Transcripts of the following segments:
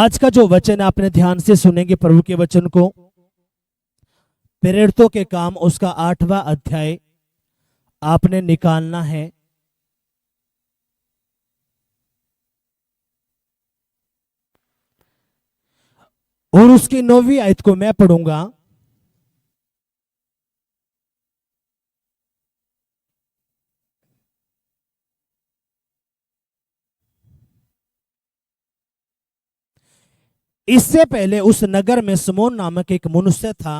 आज का जो वचन आपने ध्यान से सुनेंगे प्रभु के वचन को, प्रेरितों के काम उसका 8वां अध्याय आपने निकालना है। और उसकी 9वीं आयत को मैं पढ़ूंगा। इससे पहले उस नगर में सिमोन नामक एक मनुष्य था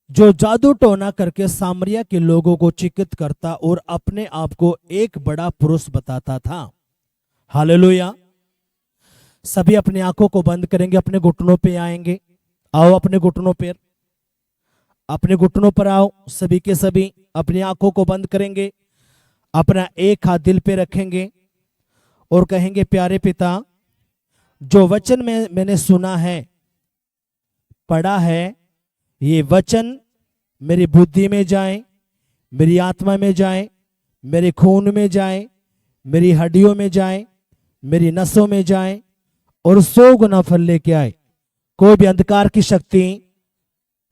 जो जादू टोना करके सामरिया के लोगों को चिकित करता और अपने आप को एक बड़ा पुरुष बताता था। हालेलुया। सभी अपनी आंखों को बंद करेंगे, अपने घुटनों पे आएंगे। आओ अपने घुटनों पर, अपने घुटनों पर आओ। सभी के सभी अपनी आंखों को बंद करेंगे, अपना एक हाथ दिल पे रखेंगे और कहेंगे, प्यारे पिता, जो वचन मैंने सुना है, पढ़ा है, ये वचन मेरी बुद्धि में जाए, मेरी आत्मा में जाए, मेरे खून में जाए, मेरी हड्डियों में जाए, मेरी नसों में जाए और 100 गुना फल लेके आए। कोई भी अंधकार की शक्ति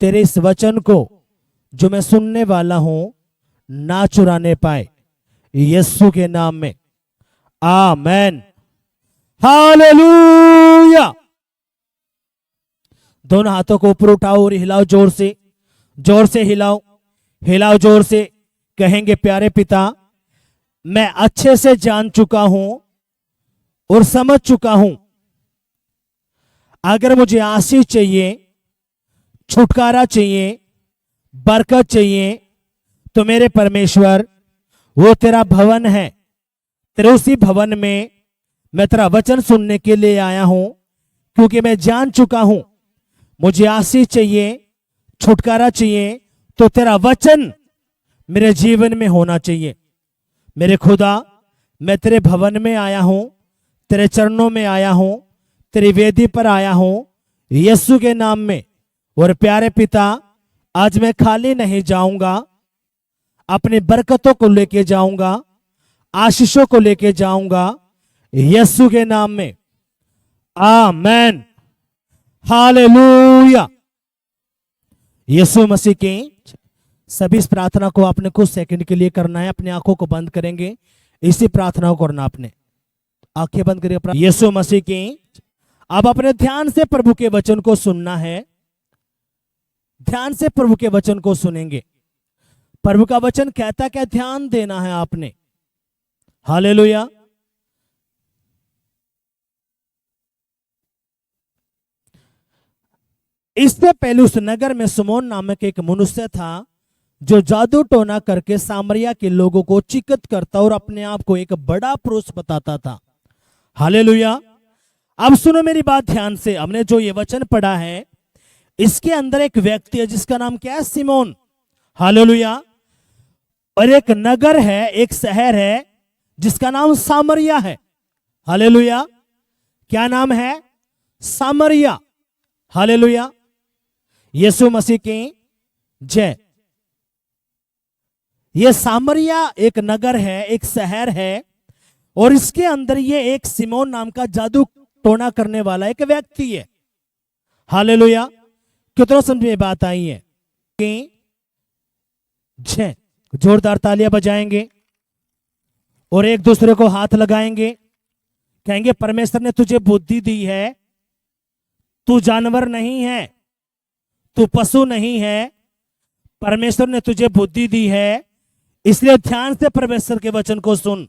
तेरे इस वचन को जो मैं सुनने वाला हूं ना चुराने पाए, यीशु के नाम में, आमेन। हालेलुया। दोनों हाथों को ऊपर उठाओ और हिलाओ, जोर से हिलाओ, हिलाओ जोर से। कहेंगे, प्यारे पिता, मैं अच्छे से जान चुका हूं और समझ चुका हूं, अगर मुझे आशीष चाहिए, छुटकारा चाहिए, बरकत चाहिए, तो मेरे परमेश्वर वो तेरा भवन है। तेरे उसी भवन में मैं तेरा वचन सुनने के लिए आया हूं, क्योंकि मैं जान चुका हूं मुझे आशीष चाहिए, छुटकारा चाहिए, तो तेरा वचन मेरे जीवन में होना चाहिए। मेरे खुदा, मैं तेरे भवन में आया हूं, तेरे चरणों में आया हूं, तेरी वेदी पर आया हूं, यीशु के नाम में। और प्यारे पिता, आज मैं खाली नहीं जाऊंगा, अपनी बरकतों को लेके जाऊंगा, आशीषों को लेके जाऊंगा, यीशु के नाम में, आमेन। हालेलुया। यीशु मसीह की सभी इस प्रार्थना को आपने कुछ सेकंड के लिए करना है। अपनी आंखों को बंद करेंगे, इसी प्रार्थना को करना। आपने आंखें बंद करिए। यीशु मसीह की अब अपने ध्यान से प्रभु के वचन को सुनना है। ध्यान से प्रभु के वचन को सुनेंगे। प्रभु का वचन कहता क्या, ध्यान देना है आपने। हालेलुया। इससे पहले उस नगर में सिमोन नामक एक मनुष्य था जो जादू टोना करके सामरिया के लोगों को चिकित करता और अपने आप को एक बड़ा पुरुष बताता था। हालेलुया। अब सुनो मेरी बात ध्यान से। हमने जो ये वचन पढ़ा है, इसके अंदर एक व्यक्ति है जिसका नाम क्या है, सिमोन। हालेलुया। और एक नगर है, एक शहर है जिसका नाम सामरिया है। हालेलुया। क्या नाम है? सामरिया। हालेलुया। यीशु मसीह की जय। ये सामरिया एक नगर है, एक शहर है, और इसके अंदर ये एक सिमोन नाम का जादू टोना करने वाला एक व्यक्ति है। हालेलुया। कितना समझ में बात आई है कि जय। जोरदार तालियां बजाएंगे और एक दूसरे को हाथ लगाएंगे। कहेंगे, परमेश्वर ने तुझे बुद्धि दी है, तू जानवर नहीं है, तू पशु नहीं है। परमेश्वर ने तुझे बुद्धि दी है, इसलिए ध्यान से परमेश्वर के वचन को सुन।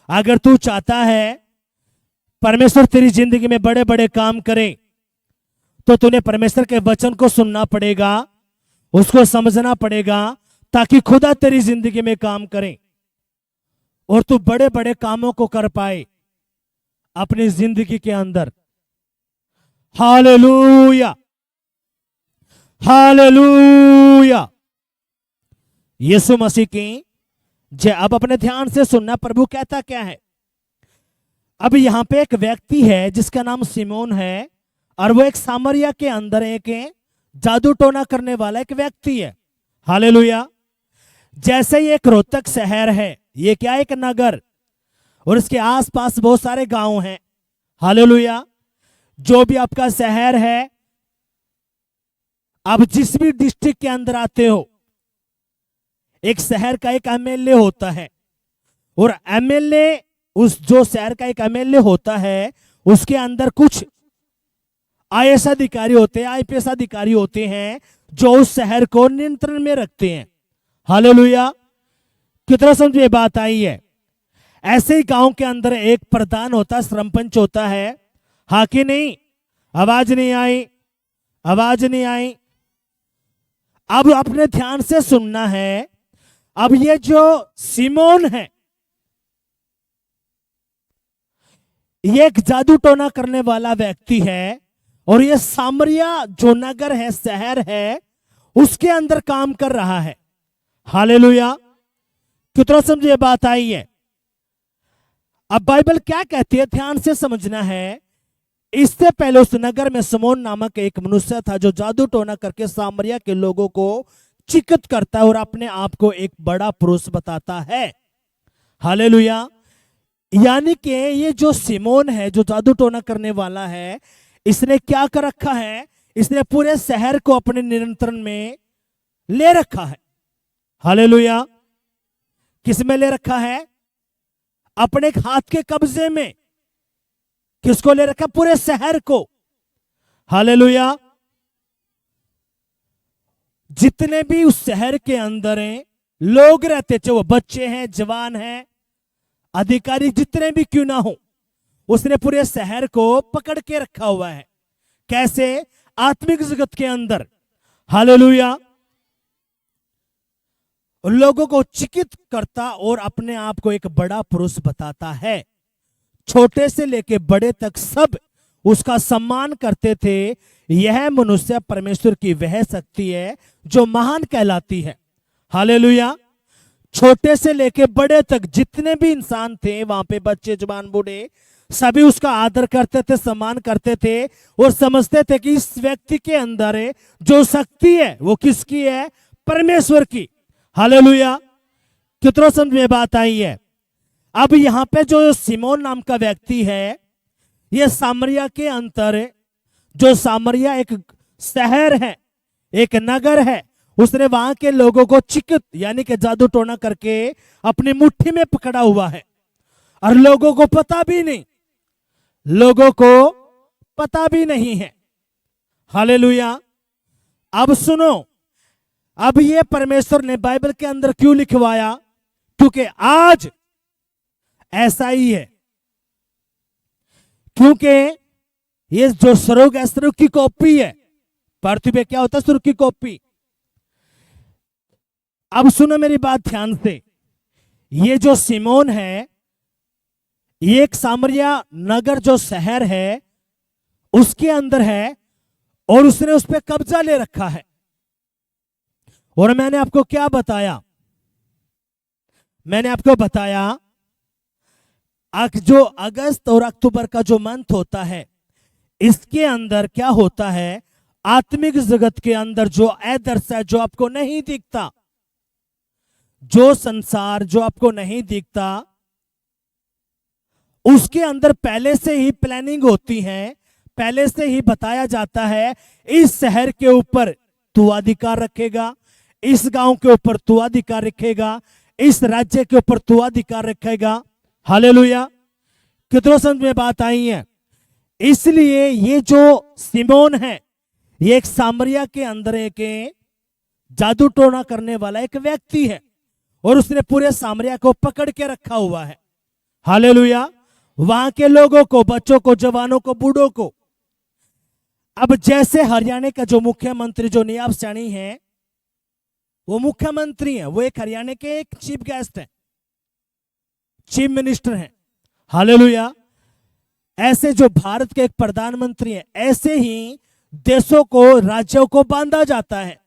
अगर तू चाहता है परमेश्वर तेरी जिंदगी में बड़े बड़े काम करे, तो तूने परमेश्वर के वचन को सुनना पड़ेगा, उसको समझना पड़ेगा, ताकि खुदा तेरी जिंदगी में काम करे और तू बड़े बड़े कामों को कर पाए अपनी जिंदगी के अंदर। हालेलुया। हालेलुया। यीशु मसीह की जय। अब अपने ध्यान से सुनना, प्रभु कहता क्या है। अब यहां पे एक व्यक्ति है जिसका नाम सिमोन है, और वो एक सामरिया के अंदर एक जादू टोना करने वाला एक व्यक्ति है। हालेलुया। जैसे ये एक रोहतक शहर है, ये क्या, एक नगर, और इसके आसपास बहुत सारे गांव हैं। हालेलुया। जो भी आपका शहर है, आप जिस भी डिस्ट्रिक्ट के अंदर आते हो, एक शहर का एक एमएलए होता है, और एमएलए, उस जो शहर का एक एमएलए होता है, उसके अंदर कुछ आईएएस अधिकारी होते हैं, आईपीएस अधिकारी होते हैं, जो उस शहर को नियंत्रण में रखते हैं। हालेलुया। कितना समझ में बात आई है? ऐसे ही गांव के अंदर एक प्रधान होता है, सरपंच होता है। हाँ कि नहीं? आवाज नहीं आई, आवाज नहीं आई। अब आपने ध्यान से सुनना है। अब ये जो सिमोन है, ये एक जादू टोना करने वाला व्यक्ति है, और ये सामरिया जो नगर है, शहर है, उसके अंदर काम कर रहा है। हालेलुया। कितना समझे बात आई है? अब बाइबल क्या कहती है, ध्यान से समझना है। इससे पहले उस नगर में सिमोन नामक एक मनुष्य था, जो जादू टोना करके सामरिया के लोगों को चिकित करता है और अपने आप को एक बड़ा पुरुष बताता है। हालेलुया। यानी कि ये जो सिमोन है, जो जादू टोना करने वाला है, इसने क्या कर रखा है? इसने पूरे शहर को अपने नियंत्रण में ले रखा है। हालेलुया। किस में ले रखा है? अपने हाथ के कब्जे में। किसको ले रखा? पूरे शहर को। हालेलुया। जितने भी उस शहर के अंदर हैं, लोग रहते, चाहे वो बच्चे हैं, जवान हैं, अधिकारी जितने भी क्यों ना हो, उसने पूरे शहर को पकड़ के रखा हुआ है। कैसे? आत्मिक जगत के अंदर। हालेलुया। लोगों को चिकित करता और अपने आप को एक बड़ा पुरुष बताता है। छोटे से लेके बड़े तक सब उसका सम्मान करते थे। यह मनुष्य परमेश्वर की वह शक्ति है जो महान कहलाती है। हालेलुया। छोटे से लेके बड़े तक जितने भी इंसान थे वहां पे, बच्चे, जवान, बूढ़े, सभी उसका आदर करते थे, सम्मान करते थे, और समझते थे कि इस व्यक्ति के अंदर जो शक्ति है वो किसकी है? परमेश्वर की। हालेलुया। कितना समझ में बात आई है? अब यहां पे जो सिमोन नाम का व्यक्ति है, ये सामरिया के अंदर, जो सामरिया एक शहर है, एक नगर है, उसने वहां के लोगों को चिकित यानी कि जादू टोना करके अपनी मुट्ठी में पकड़ा हुआ है, और लोगों को पता भी नहीं, लोगों को पता भी नहीं है। हालेलुया। अब सुनो, अब ये परमेश्वर ने बाइबल के अंदर क्यों लिखवाया? क्योंकि आज ऐसा ही है। क्योंकि ये जो स्वर्ग है, स्वर्ग की कॉपी है। पृथ्वी पे क्या होता है? स्वर्ग की कॉपी। अब सुनो मेरी बात ध्यान से। ये जो सिमोन है, ये एक सामरिया नगर जो शहर है उसके अंदर है, और उसने उस पर कब्जा ले रखा है। और मैंने आपको क्या बताया? मैंने आपको बताया जो अगस्त और अक्टूबर का जो मंथ होता है, इसके अंदर क्या होता है? आत्मिक जगत के अंदर जो अदृश्य है, जो आपको नहीं दिखता, जो संसार जो आपको नहीं दिखता, उसके अंदर पहले से ही प्लानिंग होती है, पहले से ही बताया जाता है, इस शहर के ऊपर तू अधिकार रखेगा, इस गांव के ऊपर तू अधिकार रखेगा, इस राज्य के ऊपर तू अधिकार रखेगा। हालेलुया। कितनों समझ में बात आई है? इसलिए ये जो सिमोन है, ये एक सामरिया के अंदर एक जादू टोना करने वाला एक व्यक्ति है, और उसने पूरे सामरिया को पकड़ के रखा हुआ है। हालेलुया। वहां के लोगों को, बच्चों को, जवानों को, बूढ़ों को। अब जैसे हरियाणा का जो मुख्यमंत्री जो नियाब सैनी है, वो मुख्यमंत्री है, वो एक हरियाणा के एक चीफ गेस्ट है, चीफ मिनिस्टर हैं। हालेलुया। ऐसे जो भारत के एक प्रधानमंत्री हैं, ऐसे ही देशों को, राज्यों को बांधा जाता है,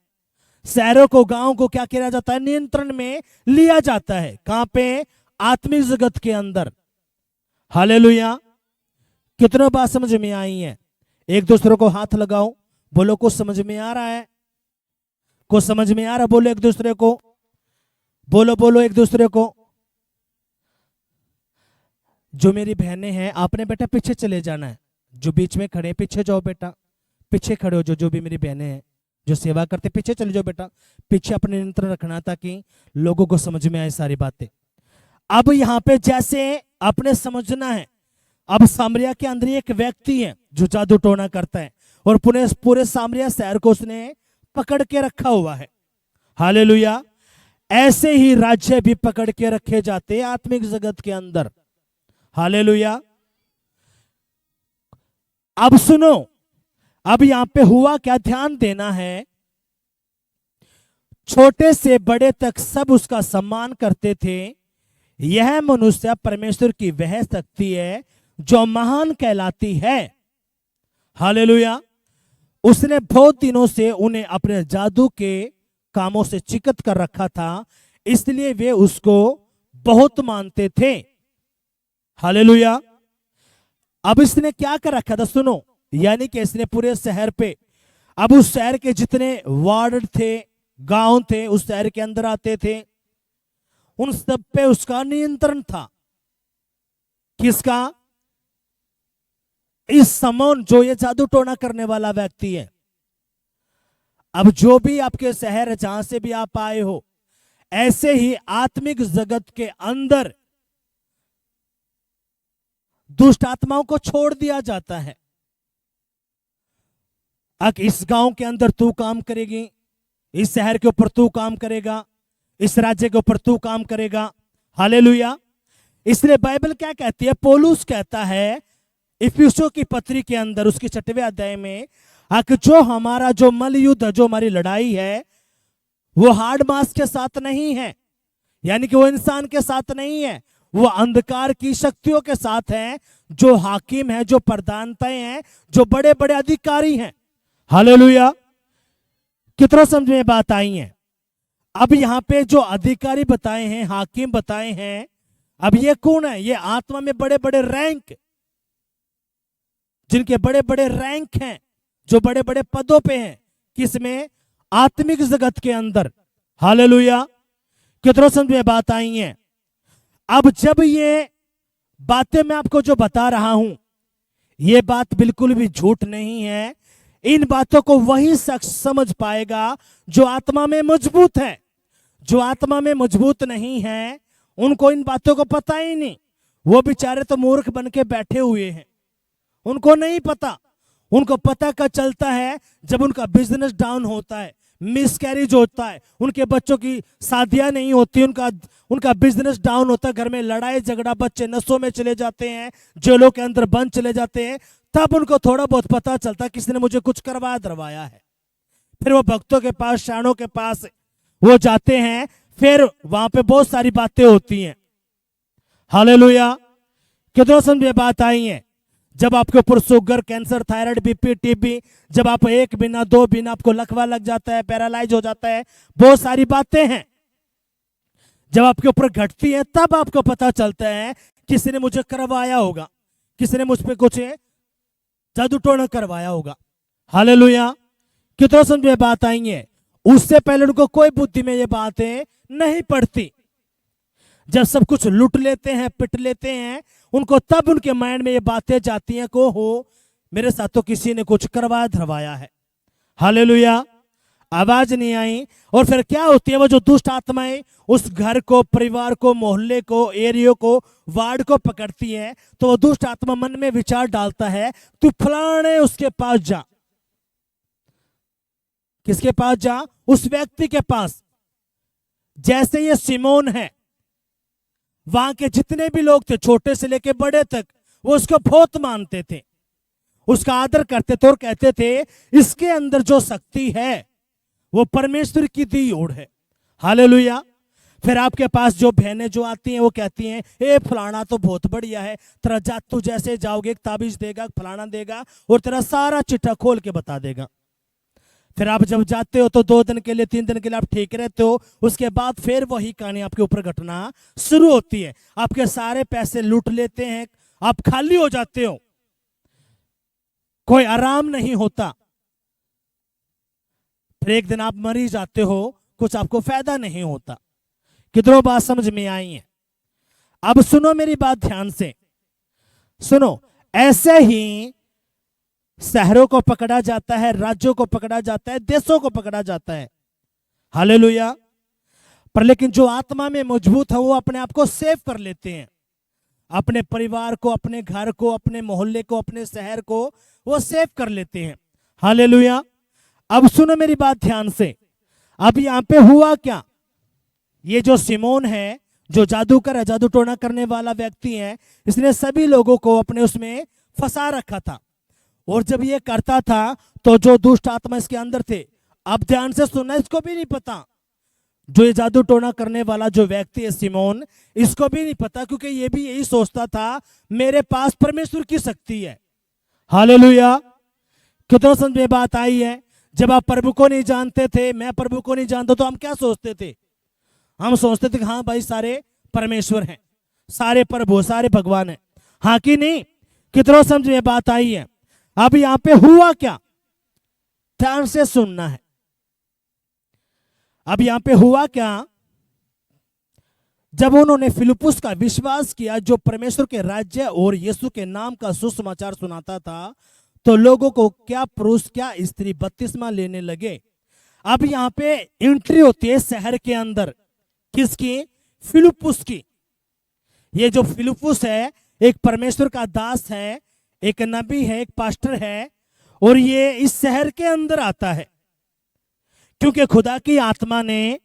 शहरों को, गांवों को क्या किया जाता है? नियंत्रण में लिया जाता है। कहां पे? आत्मिक जगत के अंदर। हालेलुया। कितने बात समझ में आई है? एक दूसरे को हाथ लगाओ, बोलो कुछ समझ में आ रहा है? कुछ समझ में आ रहा? बोलो एक दूसरे को, बोलो बोलो एक दूसरे को। जो मेरी बहनें हैं, आपने बेटा पीछे चले जाना है। जो बीच में खड़े हैं, पीछे जाओ बेटा, पीछे खड़े हो। जो भी मेरी बहनें हैं जो सेवा करते, पीछे चले जाओ बेटा, पीछे अपने नियंत्रण रखना ताकि लोगों को समझ में आए सारी बातें। अब यहाँ पे जैसे आपने समझना है, अब सामरिया के अंदर एक व्यक्ति है जो जादू टोना करता है और पूरे पूरे सामरिया शहर को उसने पकड़ के रखा हुआ है। हालेलुया। ऐसे ही राज्य भी पकड़ के रखे जाते हैं आत्मिक जगत के अंदर। हालेलुया। अब सुनो, अब यहां पे हुआ क्या, ध्यान देना है। छोटे से बड़े तक सब उसका सम्मान करते थे। यह मनुष्य परमेश्वर की वह शक्ति है जो महान कहलाती है। हालेलुया। उसने बहुत दिनों से उन्हें अपने जादू के कामों से चिकत कर रखा था, इसलिए वे उसको बहुत मानते थे। हालेलुया। अब इसने क्या कर रखा था, सुनो, यानी कि इसने पूरे शहर पे, अब उस शहर के जितने वार्ड थे, गांव थे, उस शहर के अंदर आते थे, उन सब पे उसका नियंत्रण था। किसका? इस समौन, जो ये जादू टोना करने वाला व्यक्ति है। अब जो भी आपके शहर है, जहां से भी आप आए हो, ऐसे ही आत्मिक जगत के अंदर दुष्ट आत्माओं को छोड़ दिया जाता है। अब इस गांव के अंदर तू काम करेगी, इस शहर के ऊपर तू काम करेगा, इस राज्य के ऊपर तू काम करेगा। हालेलुया। इसलिए बाइबल क्या कहती है, पौलुस कहता है इफिसियों की पत्री के अंदर उसके 6वें अध्याय में, जो हमारा जो मल युद्ध, जो हमारी लड़ाई है, वो हार्ड मास के साथ नहीं है, यानी कि वो इंसान के साथ नहीं है, वो अंधकार की शक्तियों के साथ है, जो हाकिम है, जो प्रधानताएं हैं, जो बड़े बड़े अधिकारी हैं। हालेलुया। कितना समझ में बात आई है? अब यहां पे जो अधिकारी बताए हैं, हाकिम बताए हैं, अब ये कौन है? ये आत्मा में बड़े बड़े रैंक, जिनके बड़े बड़े रैंक हैं, जो बड़े बड़े पदों पे हैं, किसमें? आत्मिक जगत के अंदर। हालेलुया। कितना समझ में बात आई है? अब जब ये बातें मैं आपको जो बता रहा हूं, ये बात बिल्कुल भी झूठ नहीं है। इन बातों को वही शख्स समझ पाएगा जो आत्मा में मजबूत है। जो आत्मा में मजबूत नहीं है, उनको इन बातों को पता ही नहीं। वो बेचारे तो मूर्ख बन के बैठे हुए हैं, उनको नहीं पता। उनको पता कब चलता है? जब उनका बिजनेस डाउन होता है, मिसकैरेज होता है, उनके बच्चों की शादियां नहीं होती, उनका बिजनेस डाउन होता है, घर में लड़ाई झगड़ा, बच्चे नशों में चले जाते हैं, जेलों के अंदर बंद चले जाते हैं, तब उनको थोड़ा बहुत पता चलता है किसी ने मुझे कुछ करवा दरवाया है। फिर वो भक्तों के पास, शानों के पास वो जाते हैं, फिर वहां पे बहुत सारी बातें होती हैं। हालेलुया। कितनों समझ में बात आई है? जब आपके ऊपर sugar, cancer, thyroid, BP, TB, जब आप एक बिना दो बिना आपको लकवा लग जाता है, पैरालाइज हो जाता है, बहुत सारी बातें हैं जब आपके ऊपर घटती है, तब आपको पता चलता है किसी ने मुझे करवाया होगा, किसी ने मुझ पे कुछ जादू टोना करवाया होगा। हालेलुया। कितनों समझ में बात आई है? उससे पहले उनको कोई बुद्धि में ये बातें नहीं पड़ती। जब सब कुछ लूट लेते हैं, पिट लेते हैं, उनको तब उनके माइंड में ये बातें जाती हैं को हो मेरे साथ तो किसी ने कुछ करवा धरवाया है। हालेलुया। आवाज नहीं आई। और फिर क्या होती है? वो जो दुष्ट आत्माएं उस घर को, परिवार को, मोहल्ले को, एरिया को, वार्ड को पकड़ती है, तो वो दुष्ट आत्मा मन में विचार डालता है, तू फलाने उसके पास जा। किसके पास जा? उस व्यक्ति के पास। जैसे ये सिमोन है, वहां के जितने भी लोग थे, छोटे से लेके बड़े तक, वो उसको बहुत मानते थे, उसका आदर करते थे और कहते थे इसके अंदर जो शक्ति है वो परमेश्वर की दी ओर है। हालेलुया। फिर आपके पास जो बहनें जो आती हैं, वो कहती हैं ए फलाना तो बहुत बढ़िया है, तेरा जातू जैसे जाओगे, एक ताबीज देगा, फलाना देगा और तेरा सारा चिट्ठा खोल के बता देगा। फिर आप जब जाते हो तो 2 दिन के लिए, 3 दिन के लिए आप ठीक रहते हो, उसके बाद फिर वही कहानी आपके ऊपर घटना शुरू होती है। आपके सारे पैसे लूट लेते हैं, आप खाली हो जाते हो, कोई आराम नहीं होता, फिर एक दिन आप मर ही जाते हो, कुछ आपको फायदा नहीं होता। कितनों बात समझ में आई है? अब सुनो मेरी बात ध्यान से। सुनो, ऐसे ही शहरों को पकड़ा जाता है, राज्यों को पकड़ा जाता है, देशों को पकड़ा जाता है। हालेलुया। पर लेकिन जो आत्मा में मजबूत है वो अपने आप को सेव कर लेते हैं, अपने परिवार को, अपने घर को, अपने मोहल्ले को, अपने शहर को वो सेव कर लेते हैं। हालेलुया। अब सुनो मेरी बात ध्यान से। अब यहां पे हुआ क्या, ये जो सिमोन है, जो जादूकर है, जादू टोना करने वाला व्यक्ति है, इसने सभी लोगों को अपने उसमें फंसा रखा था। और जब ये करता था तो जो दुष्ट आत्मा इसके अंदर थे, अब ध्यान से सुनना, इसको भी नहीं पता, जो ये जादू टोना करने वाला जो व्यक्ति है सिमोन, इसको भी नहीं पता, क्योंकि ये भी यही सोचता था मेरे पास परमेश्वर की शक्ति है। हालेलुया। कितना समझ में बात आई है। जब आप प्रभु को नहीं जानते थे, मैं प्रभु को नहीं जानता, तो हम क्या सोचते थे? हम सोचते थे कि हाँ भाई सारे परमेश्वर हैं, सारे प्रभु, सारे भगवान हैं। हाँ कि नहीं? कितना समझ में बात आई है। अब यहां पे हुआ क्या, ध्यान से सुनना है। अब यहां पे हुआ क्या, जब उन्होंने फिलिप्पुस का विश्वास किया, जो परमेश्वर के राज्य और यीशु के नाम का सुसमाचार सुनाता था, तो लोगों को क्या पुरुष क्या स्त्री बपतिस्मा लेने लगे। अब यहां पे एंट्री होती है शहर के अंदर, किसकी? फिलिप्पुस की। ये जो फिलिप्पुस है एक परमेश्वर का दास है, एक नबी है, एक पास्टर है, और ये इस शहर के अंदर आता है क्योंकि खुदा की आत्मा ने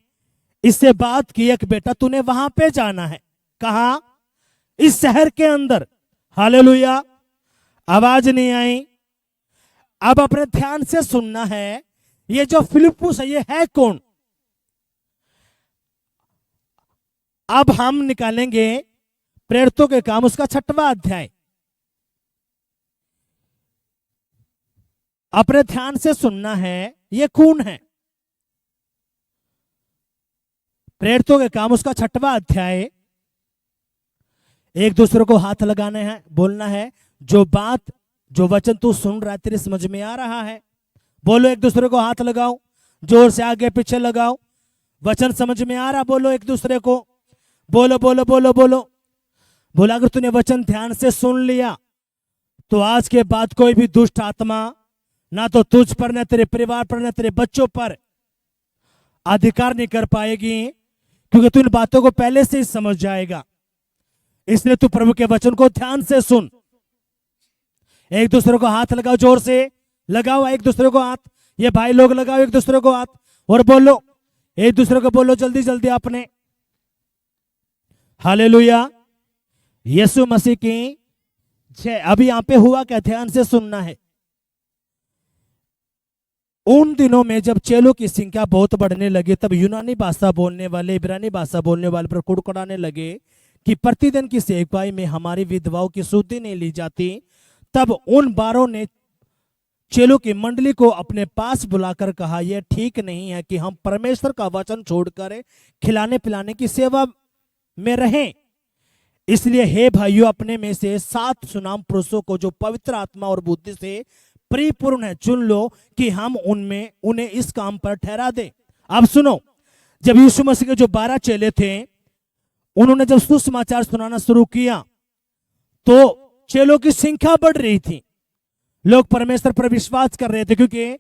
इससे बात की, एक बेटा तूने वहां पे जाना है। कहा? इस शहर के अंदर। हालेलुया। आवाज नहीं आई। अब अपने ध्यान से सुनना है, ये जो फिलिप्पुस है ये है कौन? अब हम निकालेंगे प्रेरितों के काम उसका 6वां अध्याय। अपने ध्यान से सुनना है, ये कौन है? प्रेरितों के काम उसका 6वां अध्याय। एक दूसरे को हाथ लगाने हैं, बोलना है जो बात, जो वचन तू सुन रहा है तेरे समझ में आ रहा है, बोलो एक दूसरे को हाथ लगाओ, जोर से आगे पीछे लगाओ। वचन समझ में आ रहा, बोलो एक दूसरे को, बोलो बोलो बोलो बोलो बोलो। अगर तूने वचन ध्यान से सुन लिया तो आज के बाद कोई भी दुष्ट आत्मा ना तो तुझ पर, ना तेरे परिवार पर, ना तेरे बच्चों पर अधिकार नहीं कर पाएगी, क्योंकि तू इन बातों को पहले से ही समझ जाएगा। इसलिए तू प्रभु के वचन को ध्यान से सुन। एक दूसरे को हाथ लगाओ, जोर से लगाओ एक दूसरे को हाथ। ये भाई लोग लगाओ एक दूसरे को हाथ और बोलो, एक दूसरे को बोलो जल्दी जल्दी आपने। हालेलुया। यीशु मसीह की जय। अभी यहां पे हुआ क्या, ध्यान से सुनना है। उन दिनों में जब चेलों की संख्या बहुत बढ़ने लगी, तब यूनानी भाषा बोलने वाले, इब्रानी भाषा बोलने वाले पर कुड़कुड़ाने लगे कि प्रतिदिन की सेवकाई में हमारी विधवाओं की शुद्धि नहीं ली जाती। तब उन 12 ने चेलों की मंडली को अपने पास बुलाकर कहा, यह ठीक नहीं है कि हम परमेश्वर का वचन छोड़कर खिलाने पिलाने की सेवा में रहें। इसलिए हे भाइयों, अपने में से 7 सुनाम पुरुषों को जो पवित्र आत्मा और बुद्धि से परिपूर्ण है चुन लो कि हम उनमें उन्हें इस काम पर ठहरा दें। अब सुनो, जब यीशु मसीह के जो 12 चेले थे, उन्होंने जब सुसमाचार सुनाना शुरू किया तो चेलों की संख्या बढ़ रही थी। लोग परमेश्वर पर विश्वास कर रहे थे, क्योंकि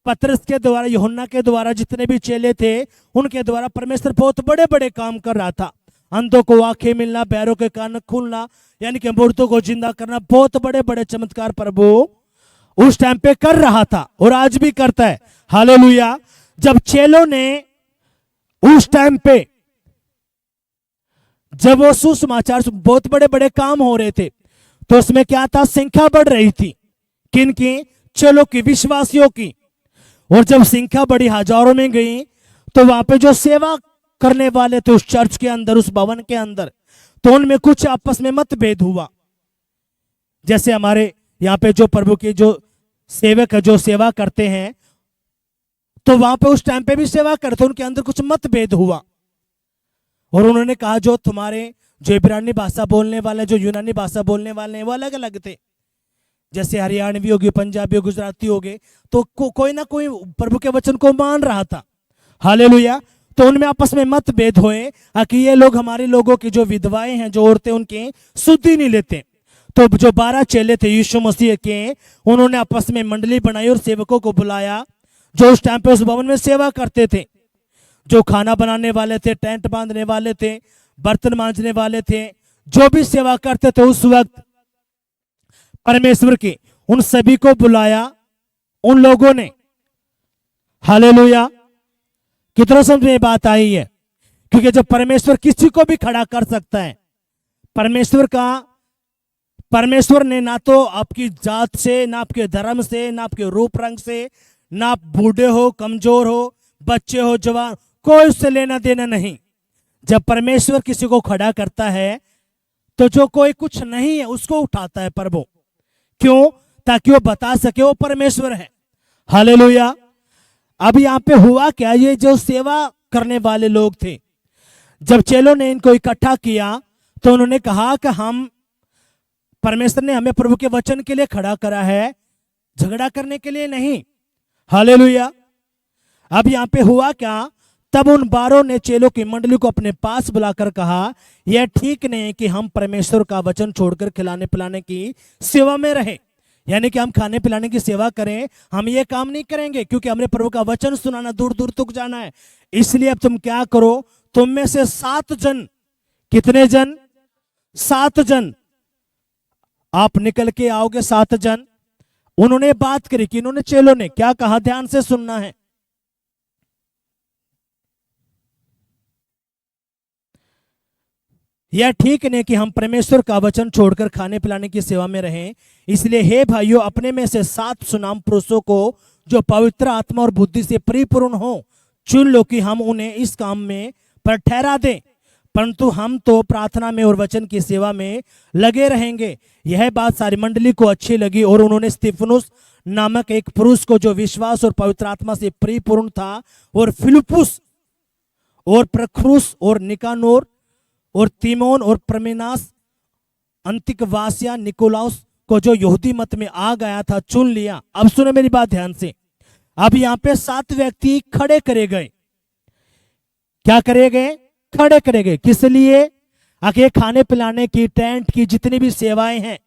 पतरस के द्वारा, यूहन्ना के द्वारा जितने भी चेले थे उनके द्वारा परमेश्वर बहुत बड़े बड़े काम कर रहा था। अंधों को आंखें मिलना, बैरों के कान खुलना, यानी कि मुर्दों को जिंदा करना, बहुत बड़े बड़े चमत्कार प्रभु उस टाइम पे कर रहा था और आज भी करता है। हालेलुया। जब चेलों ने उस टाइम पे, जब वो सुसमाचार, बहुत बड़े बड़े काम हो रहे थे, तो उसमें क्या था, संख्या बढ़ रही थी। किन की? चेलों की, विश्वासियों की। और जब संख्या बड़ी हजारों में गई तो वहां पे जो सेवा करने वाले थे उस चर्च के अंदर, उस भवन के अंदर, तो उनमें कुछ आपस में मतभेद हुआ। जैसे हमारे यहाँ पे जो प्रभु के जो सेवक है, जो सेवा करते हैं, तो वहां पे उस टाइम पे भी सेवा करते, उनके अंदर कुछ मतभेद हुआ। और उन्होंने कहा जो तुम्हारे जो इब्रानी भाषा बोलने वाले, जो यूनानी भाषा बोलने वाले हैं, वो अलग अलग थे। जैसे हरियाणवी हो गए, पंजाबी हो, गुजराती हो गए, तो कोई ना कोई प्रभु के वचन को मान रहा था। हालेलुया। तो उनमें आपस में मतभेद हुए कि ये लोग, हमारे लोगों की जो विधवाएं हैं, जो औरतें, उनकी शुद्धि नहीं लेते। तो जो 12 चेले थे यीशु मसीह के, उन्होंने आपस में मंडली बनाई और सेवकों को बुलाया जो उस टाइम पे उस भवन में सेवा करते थे, जो खाना बनाने वाले थे, टेंट बांधने वाले थे, बर्तन मांजने वाले थे, जो भी सेवा करते थे उस वक्त परमेश्वर की, उन सभी को बुलाया उन लोगों ने। हालेलुया। कितना समझ में बात आई है? क्योंकि जब परमेश्वर किसी को भी खड़ा कर सकता है, परमेश्वर ने ना तो आपकी जात से, ना आपके धर्म से, ना आपके रूप रंग से, ना आप बूढ़े हो, कमजोर हो, बच्चे हो, जवान, कोई उससे लेना देना नहीं। जब परमेश्वर किसी को खड़ा करता है तो जो कोई कुछ नहीं है उसको उठाता है प्रभु। क्यों? ताकि वो बता सके वो परमेश्वर है। हालेलुया। अब यहां पे हुआ क्या, ये जो सेवा करने वाले लोग थे, जब चेलों ने इनको इकट्ठा किया तो उन्होंने कहा कि हम, परमेश्वर ने हमें प्रभु के वचन के लिए खड़ा करा है, झगड़ा करने के लिए नहीं। हालेलुया। अब यहां पे हुआ क्या, तब उन 12 ने चेलों की मंडली को अपने पास बुलाकर कहा, यह ठीक नहीं है कि हम परमेश्वर का वचन छोड़कर खिलाने पिलाने की सेवा में रहे। यानी कि हम खाने पिलाने की सेवा करें, हम ये काम नहीं करेंगे, क्योंकि हमने प्रभु का वचन सुनाना दूर दूर तक जाना है। इसलिए अब तुम क्या करो, तुम में से 7 जन, कितने जन? 7 जन आप निकल के आओगे, 7 जन। उन्होंने बात करी कि इन्होंने, चेलों ने क्या कहा, ध्यान से सुनना है। यह ठीक नहीं कि हम परमेश्वर का वचन छोड़कर खाने पिलाने की सेवा में रहें। इसलिए हे भाइयों, अपने में से 7 सुनाम पुरुषों को जो पवित्र आत्मा और बुद्धि से परिपूर्ण हो चुन लो कि हम उन्हें इस काम में पर ठहरा दें। परंतु हम तो प्रार्थना में और वचन की सेवा में लगे रहेंगे। यह बात सारी मंडली को अच्छी लगी और उन्होंने स्तिफनुस नामक एक पुरुष को जो विश्वास और पवित्र आत्मा से परिपूर्ण था, और फिलिप्पुस और प्रखरुस और निकानोर और तीमोन और प्रमेनास, अंतिकवासिया निकोलाउस को जो यहूदी मत में आ गया था, चुन लिया। अब सुने मेरी बात ध्यान से। अब यहां पे 7 व्यक्ति खड़े करे गए। क्या करे गए? खड़े करे गए। किस लिए? आगे खाने पिलाने की, टेंट की जितनी भी सेवाएं हैं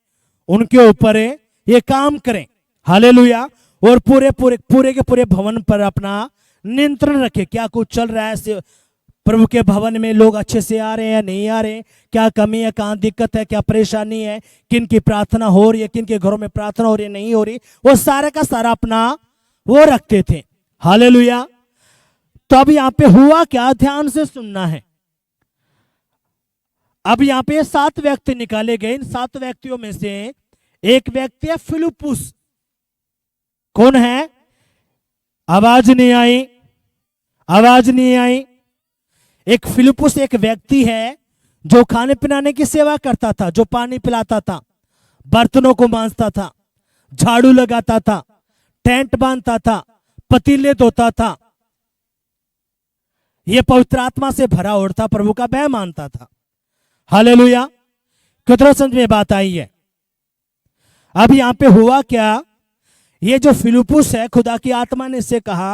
उनके ऊपर ये काम करें। हालेलुया। और पूरे के पूरे भवन पर अपना नियंत्रण रखे। क्या कुछ चल रहा है प्रभु के भवन में, लोग अच्छे से आ रहे हैं या नहीं आ रहे, क्या कमी है, कहाँ दिक्कत है, क्या परेशानी है, किन की प्रार्थना हो रही है, किन के घरों में प्रार्थना हो रही है, नहीं हो रही, वो सारा का सारा अपना वो रखते थे। हालेलुया। तो अब यहां पे हुआ क्या, ध्यान से सुनना है। अब यहां पे 7 व्यक्ति निकाले गए। इन 7 व्यक्तियों में से एक व्यक्ति है फिलिप्पुस। कौन है? आवाज नहीं आई, आवाज नहीं आई। एक फिलिप्पुस एक व्यक्ति है जो खाने पिलाने की सेवा करता था, जो पानी पिलाता था, बर्तनों को मांजता था, झाड़ू लगाता था, टेंट बांधता था, पतीले धोता था। यह पवित्र आत्मा से भरा और था, प्रभु का भय मानता था। हालेलुया। कितना समझ में बात आई है? अब यहां पे हुआ क्या, ये जो फिलिप्पुस है, खुदा की आत्मा ने इससे कहा।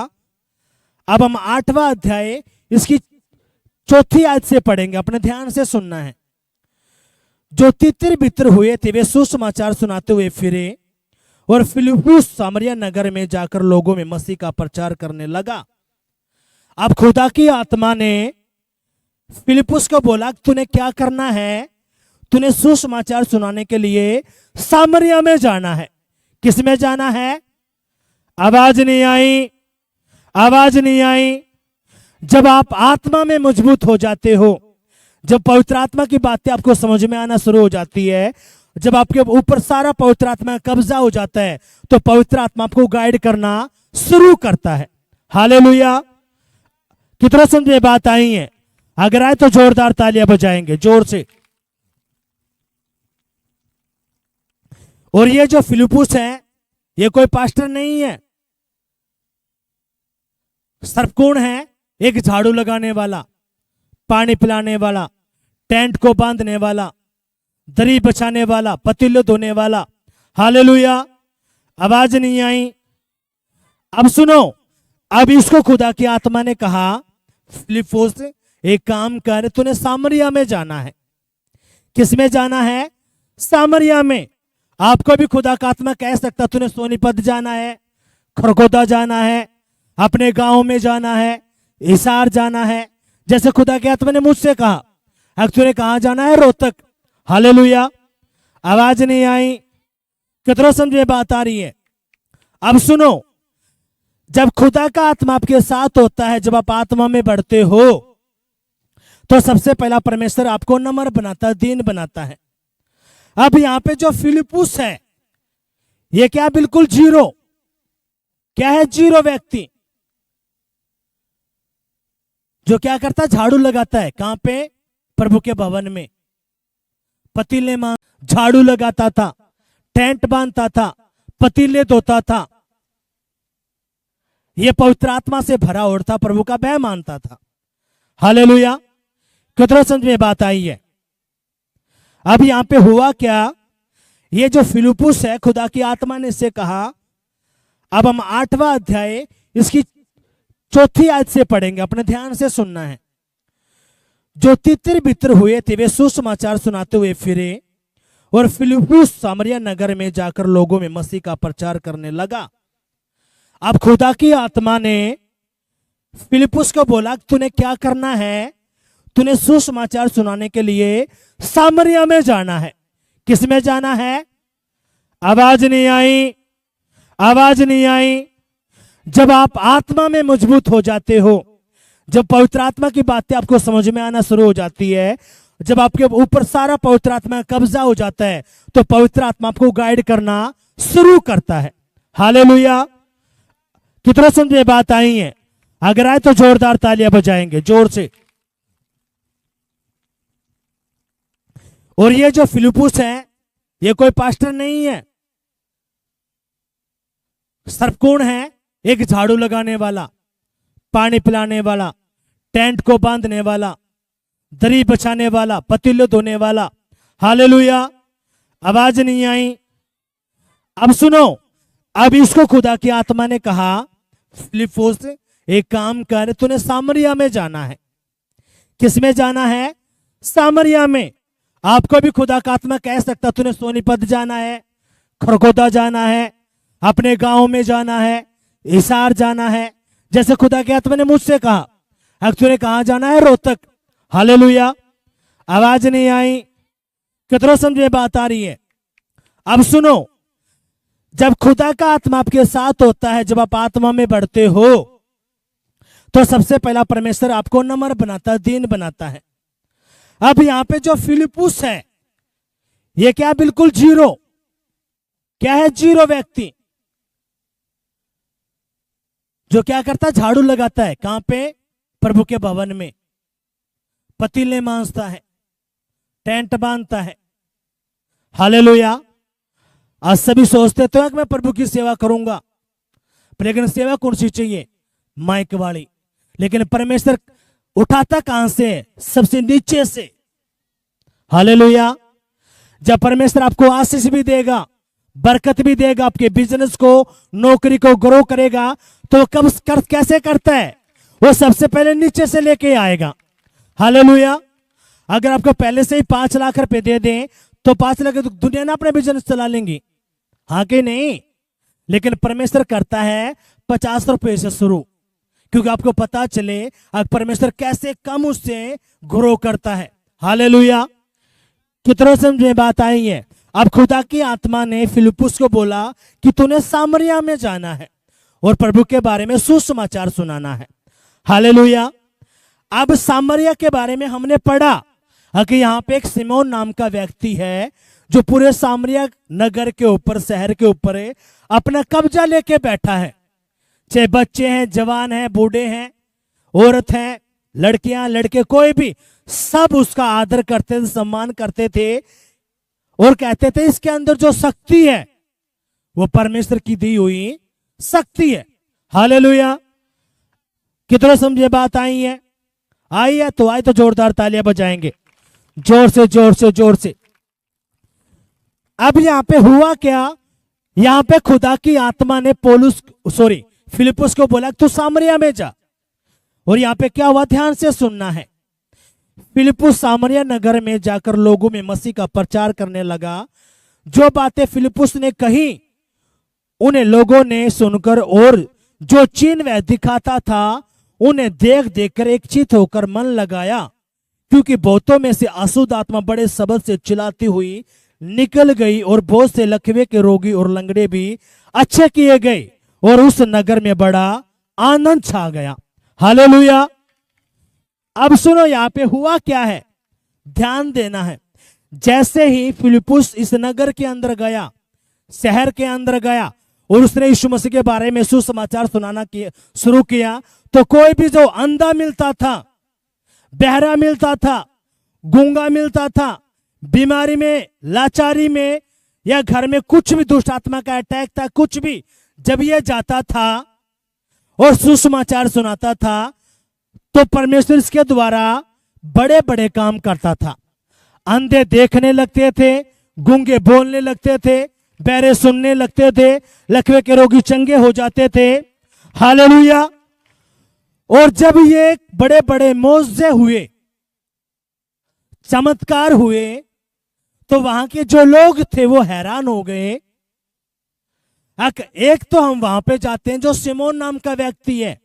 अब हम 8वां अध्याय इसकी 4थी आयत से पढ़ेंगे, अपने ध्यान से सुनना है। जो तितर बितर हुए थे वे सुसमाचार सुनाते हुए फिरे, और फिलिप्पुस सामरिया नगर में जाकर लोगों में मसीह का प्रचार करने लगा। अब खुदा की आत्मा ने फिलिप्पुस को बोला, तूने क्या करना है? तूने सुसमाचार सुनाने के लिए सामरिया में जाना है। किस में जाना है? आवाज नहीं आई, आवाज नहीं आई। जब आप आत्मा में मजबूत हो जाते हो, जब पवित्र आत्मा की बातें आपको समझ में आना शुरू हो जाती है, जब आपके ऊपर सारा पवित्र आत्मा का कब्जा हो जाता है, तो पवित्र आत्मा आपको गाइड करना शुरू करता है। हालेलुया। कितना समझ में बात आई है? अगर आए तो जोरदार तालियां बजाएंगे, जोर से। और ये जो फिलिप्पुस है, ये कोई पास्टर नहीं है। सिर्फ कौन है? एक झाड़ू लगाने वाला, पानी पिलाने वाला, टेंट को बांधने वाला, दरी बछाने वाला, पतीले धोने वाला। हालेलुया। आवाज नहीं आई। अब सुनो, अब इसको खुदा की आत्मा ने कहा, फिलिप्पुस एक काम कर, तूने सामरिया में जाना है। किस में जाना है? सामरिया में। आपको भी खुदा का आत्मा कह सकता तूने सोनीपत जाना है, खरगोदा जाना है, अपने गांव में जाना है, हिसार जाना है, जैसे खुदा के आत्मा ने मुझसे कहा। अब तूने कहां जाना है? रोहतक। हालेलुया। आवाज नहीं आई? कितना समझे बात आ रही है? अब सुनो, जब खुदा का आत्मा आपके साथ होता है, जब आप आत्मा में बढ़ते हो, तो सबसे पहला परमेश्वर आपको नम्र बनाता है, दीन बनाता है। अब यहां पे जो फिलिपुस है, ये क्या? बिल्कुल जीरो। क्या है? जीरो व्यक्ति जो क्या करता है? झाड़ू लगाता है। कहां पे? प्रभु के भवन में। पतीले में झाड़ू लगाता था, टेंट बांधता था, पतीले धोता था। यह पवित्र आत्मा से भरा और था, प्रभु का भय मानता था। हालेलुया। कितना समझ में बात आई है? अब यहां पे हुआ क्या? ये जो फिलिपुस है, खुदा की आत्मा ने इससे कहा। अब हम 8वां अध्याय इसकी 4थी आयत से पढ़ेंगे, अपने ध्यान से सुनना है। जो तितर बितर हुए थे वे सुसमाचार सुनाते हुए फिरे, और फिलिपुस सामरिया नगर में जाकर लोगों में मसीह का प्रचार करने लगा। अब खुदा की आत्मा ने फिलिपुस को बोला, तूने क्या करना है? तूने सुसमाचार सुनाने के लिए सामरिया में जाना है। किस में जाना है? आवाज नहीं आई? आवाज नहीं आई? जब आप आत्मा में मजबूत हो जाते हो, जब पवित्र आत्मा की बातें आपको समझ में आना शुरू हो जाती है, जब आपके ऊपर सारा पवित्र आत्मा का कब्जा हो जाता है, तो पवित्र आत्मा आपको गाइड करना शुरू करता है। हालेलुया। कितना समझे बात आई है? अगर आए तो जोरदार तालियां बजाएंगे, जोर से। और ये जो फिलिपुस है, ये कोई पास्टर नहीं है, सर्वकोण है। एक झाड़ू लगाने वाला, पानी पिलाने वाला, टेंट को बांधने वाला, दरी बछाने वाला, पतीले धोने वाला। हालेलुया। आवाज नहीं आई? अब सुनो, अब इसको खुदा की आत्मा ने कहा, फिलिपुस एक काम कर, तूने सामरिया में जाना है। किस में जाना है? सामरिया में। आपको भी खुदा का आत्मा कह सकता तूने सोनीपत जाना है, खरगोदा जाना है, अपने गांव में जाना है, हिसार जाना है, जैसे खुदा के आत्मा ने मुझसे कहा। अब तूने कहां जाना है? रोहतक। हालेलुया। आवाज नहीं आई? कितना समझे बात आ रही है? अब सुनो, जब खुदा का आत्मा आपके साथ होता है, जब आप आत्मा में बढ़ते हो, तो सबसे पहला परमेश्वर आपको नम्र बनाता है, दीन बनाता है। अब यहां पे जो फिलिपुस है, ये क्या? बिल्कुल जीरो। क्या है? जीरो व्यक्ति जो क्या करता है? झाड़ू लगाता है। कहां पे? प्रभु के भवन में। पतीले मांजता है, टेंट बांधता है। हालेलुया। आज सभी सोचते तो है कि मैं प्रभु की सेवा करूंगा, लेकिन सेवा कौन सी चाहिए? माइक वाली। लेकिन परमेश्वर उठाता कहां से? सबसे नीचे से। हालेलुया। जब परमेश्वर आपको आशीष भी देगा, बरकत भी देगा, आपके बिजनेस को, नौकरी को ग्रो करेगा, तो कैसे करता है? वो सबसे पहले नीचे से लेके आएगा। हालेलुया। अगर आपको पहले से ही 5 लाख रुपए दे दें, तो 5 लाख तो दुनिया ना अपना बिजनेस चला लेंगी, हाँ कि नहीं? लेकिन परमेश्वर करता है 50 रुपए से शुरू, क्योंकि आपको पता चले अब परमेश्वर कैसे कम उससे ग्रो करता है। हालेलुया। कितना समझे बात आई है? अब खुदा की आत्मा ने फिलिपुस को बोला कि तूने सामरिया में जाना है और प्रभु के बारे में सुसमाचार सुनाना है। हालेलुया। अब सामरिया के बारे में हमने पढ़ा कि यहाँ पे एक सिमोन नाम का व्यक्ति है, जो पूरे सामरिया नगर के ऊपर, शहर के ऊपर अपना कब्जा लेके बैठा है। चाहे बच्चे हैं, जवान हैं, बूढ़े हैं, औरत हैं, लड़कियां, लड़के, कोई भी, सब उसका आदर करते थे, सम्मान करते थे, और कहते थे इसके अंदर जो शक्ति है वो परमेश्वर की दी हुई शक्ति है। हालेलुया। कितना समझे बात आई है? आई है तो आई तो जोरदार तालियां बजाएंगे, जोर से जोर से जोर से। अब यहां पे हुआ क्या? यहां पे खुदा की आत्मा ने फिलिपुस को बोला तू सामरिया में जा। और यहां पे क्या हुआ? ध्यान से सुनना है। फिलिप्पुस सामरिया नगर में जाकर लोगों में मसीह का प्रचार करने लगा। जो बातें फिलिप्पुस ने कही उन्हें लोगों ने सुनकर और जो चिन्ह वह दिखाता था उन्हें देख देखकर एकचित होकर मन लगाया, क्योंकि बहुतों में से अशुद्ध आत्मा बड़े शब्द से चिल्लाती हुई निकल गई और बहुत से लकवे के रोगी और लंगड़े भी अच्छे किए गए और उस नगर में बड़ा आनंद छा गया। हालेलुया। अब सुनो यहां पे हुआ क्या है, ध्यान देना है। जैसे ही फिलिप्पुस इस नगर के अंदर गया, शहर के अंदर गया और उसने यीशु मसीह के बारे में सुसमाचार सुनाना शुरू किया, तो कोई भी जो अंधा मिलता था, बहरा मिलता था, गूंगा मिलता था, बीमारी में, लाचारी में या घर में कुछ भी दुष्ट आत्मा का अटैक था, कुछ भी, जब ये जाता था और सुसमाचार सुनाता था तो परमेश्वर इसके द्वारा बड़े बड़े काम करता था। अंधे देखने लगते थे, गूंगे बोलने लगते थे, बहरे सुनने लगते थे, लकवे के रोगी चंगे हो जाते थे। हालेलुया। और जब ये बड़े बड़े मौजे हुए, चमत्कार हुए, तो वहां के जो लोग थे वो हैरान हो गए। एक तो हम वहां पे जाते हैं, जो सिमोन नाम का व्यक्ति है,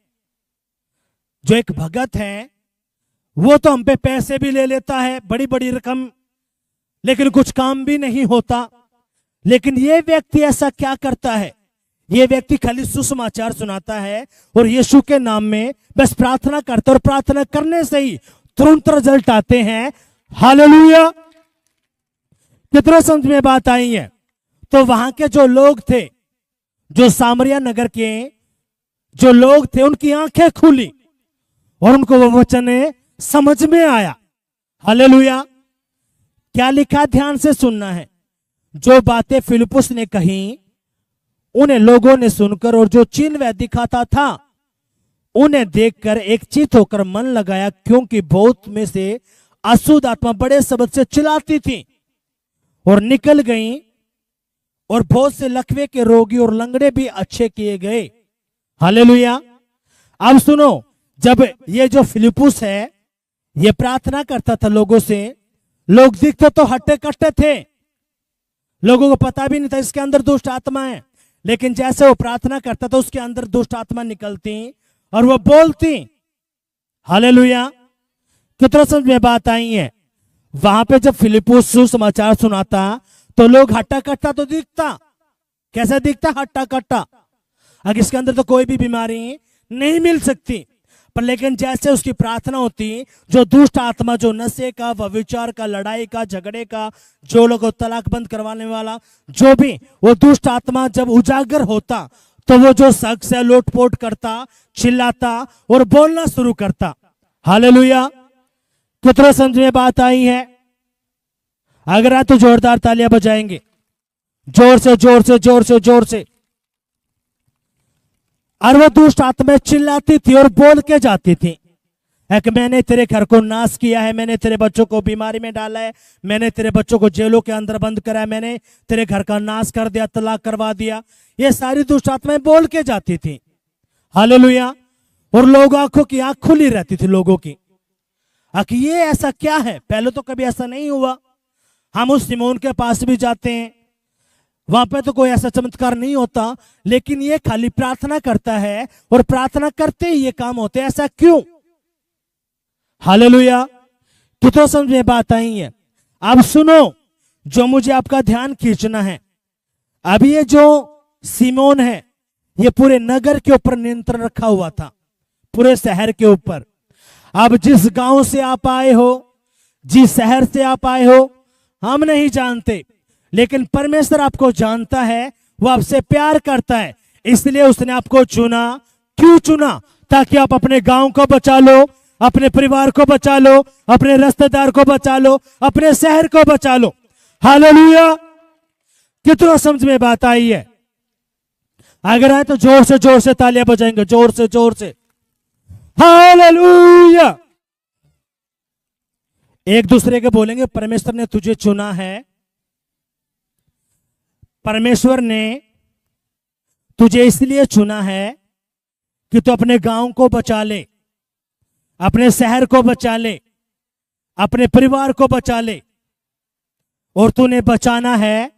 जो एक भगत है, वो तो हम पे पैसे भी ले लेता है, बड़ी बड़ी रकम, लेकिन कुछ काम भी नहीं होता। लेकिन ये व्यक्ति ऐसा क्या करता है, ये व्यक्ति खाली सुसमाचार सुनाता है और यीशु के नाम में बस प्रार्थना करता है, और प्रार्थना करने से ही तुरंत रिजल्ट आते हैं। हालेलुया। कितना समझ में बात आई है। तो वहां के जो लोग थे, जो सामरिया नगर के जो लोग थे, उनकी आंखें खुली और उनको वो वचन समझ में आया। हालेलुया। क्या लिखा, ध्यान से सुनना है। जो बातें फिलिप्पुस ने कही उन्हें लोगों ने सुनकर और जो चिन्ह वह दिखाता था उन्हें देखकर एकचित होकर मन लगाया, क्योंकि बहुत में से अशुद्ध आत्मा बड़े शब्द से चिल्लाती थी और निकल गई और बहुत से लकवे के रोगी और लंगड़े भी अच्छे किए गए। हालेलुया। अब सुनो, जब ये जो फिलिप्पुस है ये प्रार्थना करता था लोगों से, लोग दिखते तो हट्टे कट्टे थे, लोगों को पता भी नहीं था इसके अंदर दुष्ट आत्मा है, लेकिन जैसे वो प्रार्थना करता था उसके अंदर दुष्ट आत्मा निकलती और वो बोलती। हालेलुया। कितना समझ में बात आई है। वहां पे जब फिलिप्पुस सुसमाचार सुनाता तो लोग हट्टा कट्टा तो दिखता, कैसा दिखता, हट्टा कट्टा। अगर इसके अंदर तो कोई भी बीमारी नहीं मिल सकती, पर लेकिन जैसे उसकी प्रार्थना होती, जो दुष्ट आत्मा, जो नशे का, व्यभिचार का, लड़ाई का, झगड़े का, जो लोगों को तलाक बंद करवाने वाला, जो भी वो दुष्ट आत्मा जब उजागर होता तो वो जो शख्स है लोटपोट करता, चिल्लाता और बोलना शुरू करता। हालेलुया। कितना समझ में बात आई है। अगर आए तो जोरदार तालियां बजाएंगे, जोर से जोर से जोर से जोर से। और वो दुष्ट आत्मा चिल्लाती थी और बोल के जाती थी, एक मैंने तेरे घर को नाश किया है, मैंने तेरे बच्चों को बीमारी में डाला है, मैंने तेरे बच्चों को जेलों के अंदर बंद करा है, मैंने तेरे घर का नाश कर दिया, तलाक करवा दिया। ये सारी दुष्ट आत्माएं बोल के जाती थी। हालेलुया। और लोग आंखों की आंख खुली रहती थी लोगों की, ये ऐसा क्या है, पहले तो कभी ऐसा नहीं हुआ। हम उस सिमोन के पास भी जाते हैं, वहां पे तो कोई ऐसा चमत्कार नहीं होता, लेकिन ये खाली प्रार्थना करता है और प्रार्थना करते ही ये काम होते हैं, ऐसा क्यों। हालेलुया। कितना समझ में बात आई है। अब सुनो, जो मुझे आपका ध्यान खींचना है, अभी ये जो सिमोन है ये पूरे नगर के ऊपर नियंत्रण रखा हुआ था, पूरे शहर के ऊपर। अब जिस गांव से आप आए हो, जिस शहर से आप आए हो, हम नहीं जानते, लेकिन परमेश्वर आपको जानता है, वो आपसे प्यार करता है, इसलिए उसने आपको चुना। क्यों चुना? ताकि आप अपने गांव को बचा लो, अपने परिवार को बचा लो, अपने रिश्तेदार को बचा लो, अपने शहर को बचा लो। हालेलुया। कितना समझ में बात आई है। अगर आए तो जोर से तालियां बजाएंगे, जोर से। हालेलुया। एक दूसरे के बोलेंगे, परमेश्वर ने तुझे चुना है, परमेश्वर ने तुझे इसलिए चुना है कि तू अपने गांव को बचा ले, अपने शहर को बचा ले, अपने परिवार को बचा ले, और तूने बचाना है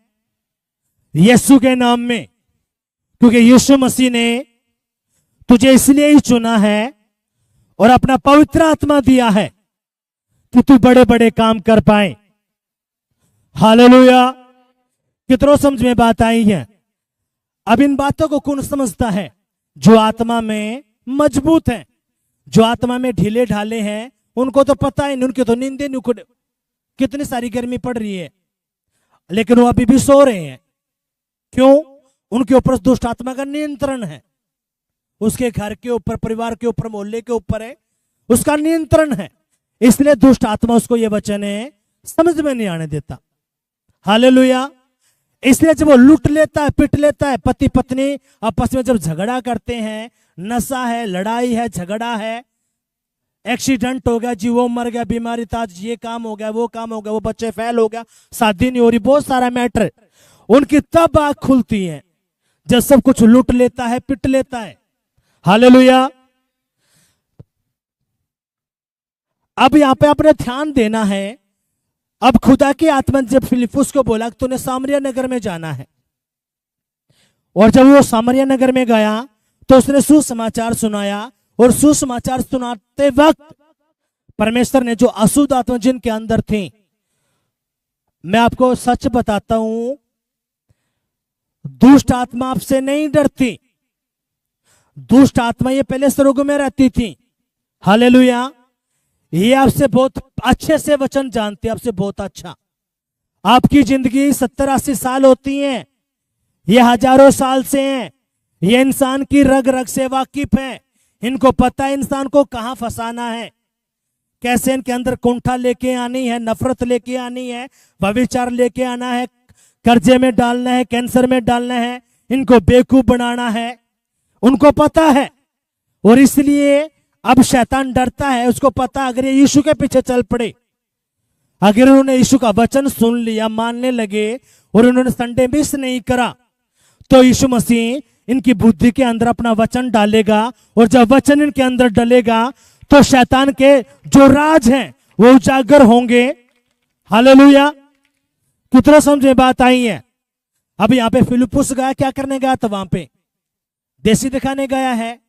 यीशु के नाम में, क्योंकि यीशु मसीह ने तुझे इसलिए ही चुना है और अपना पवित्र आत्मा दिया है कि तू बड़े बड़े काम कर पाए। हालेलुया। कितनों समझ में बात आई है? अब इन बातों को कौन समझता है? जो आत्मा में मजबूत है। जो आत्मा में ढीले ढाले हैं उनको तो पता ही नहीं, उनके तो नींदे नहीं। कितनी सारी गर्मी पड़ रही है लेकिन वो अभी भी सो रहे हैं। क्यों? उनके ऊपर दुष्ट आत्मा का नियंत्रण है। उसके घर के ऊपर, परिवार के ऊपर, मोहल्ले के ऊपर है, उसका नियंत्रण है। इसलिए दुष्ट आत्मा उसको ये वचन है समझ में नहीं आने देता। हालेलुया। इसलिए जब वो लूट लेता है, पिट लेता है, पति पत्नी आपस में जब झगड़ा करते हैं, नशा है, लड़ाई है, झगड़ा है, एक्सीडेंट हो गया जी, वो मर गया, बीमारी था, ये काम हो गया, वो काम हो गया, वो बच्चे फेल हो गया, शादी नहीं हो रही, बहुत सारा मैटर, उनकी तब आंख खुलती है जब सब कुछ लूट लेता है, पिट लेता है। हालेलुया। अब यहां पे अपने ध्यान देना है। अब खुदा की आत्मा जब फिलिप्पुस को बोला कि तूने सामरिया नगर में जाना है, और जब वो सामरिया नगर में गया तो उसने सुसमाचार सुनाया, और सुसमाचार सुनाते वक्त परमेश्वर ने जो अशुद्ध आत्मा जिनके अंदर थी, मैं आपको सच बताता हूं, दुष्ट आत्मा आपसे नहीं डरती। दुष्ट आत्मा ये पहले स्वर्ग में रहती थी। हालेलुया। ये आपसे बहुत अच्छे से वचन जानती है, आपसे बहुत अच्छा। आपकी जिंदगी 70-80 साल होती है, ये हजारों साल से हैं। ये इंसान की रग रग से वाकिफ है। इनको पता है इंसान को कहां फंसाना है, कैसे इनके अंदर कुंठा लेके आनी है, नफरत लेके आनी है, व्यभिचार लेके आना है, कर्जे में डालना है, कैंसर में डालना है, इनको बेवकूफ बनाना है, उनको पता है। और इसलिए अब शैतान डरता है, उसको पता अगर ये यीशु के पीछे चल पड़े, अगर उन्होंने यीशु का वचन सुन लिया, मानने लगे, और उन्होंने संडे मिस नहीं करा, तो यीशु मसीह इनकी बुद्धि के अंदर अपना वचन डालेगा, और जब वचन इनके अंदर डलेगा तो शैतान के जो राज हैं वो उजागर होंगे। हालेलुया। कितना समझे बात आई है? अब यहां पे फिलिप्पुस गया, क्या करने गया था? वहां पे देसी दिखाने गया है,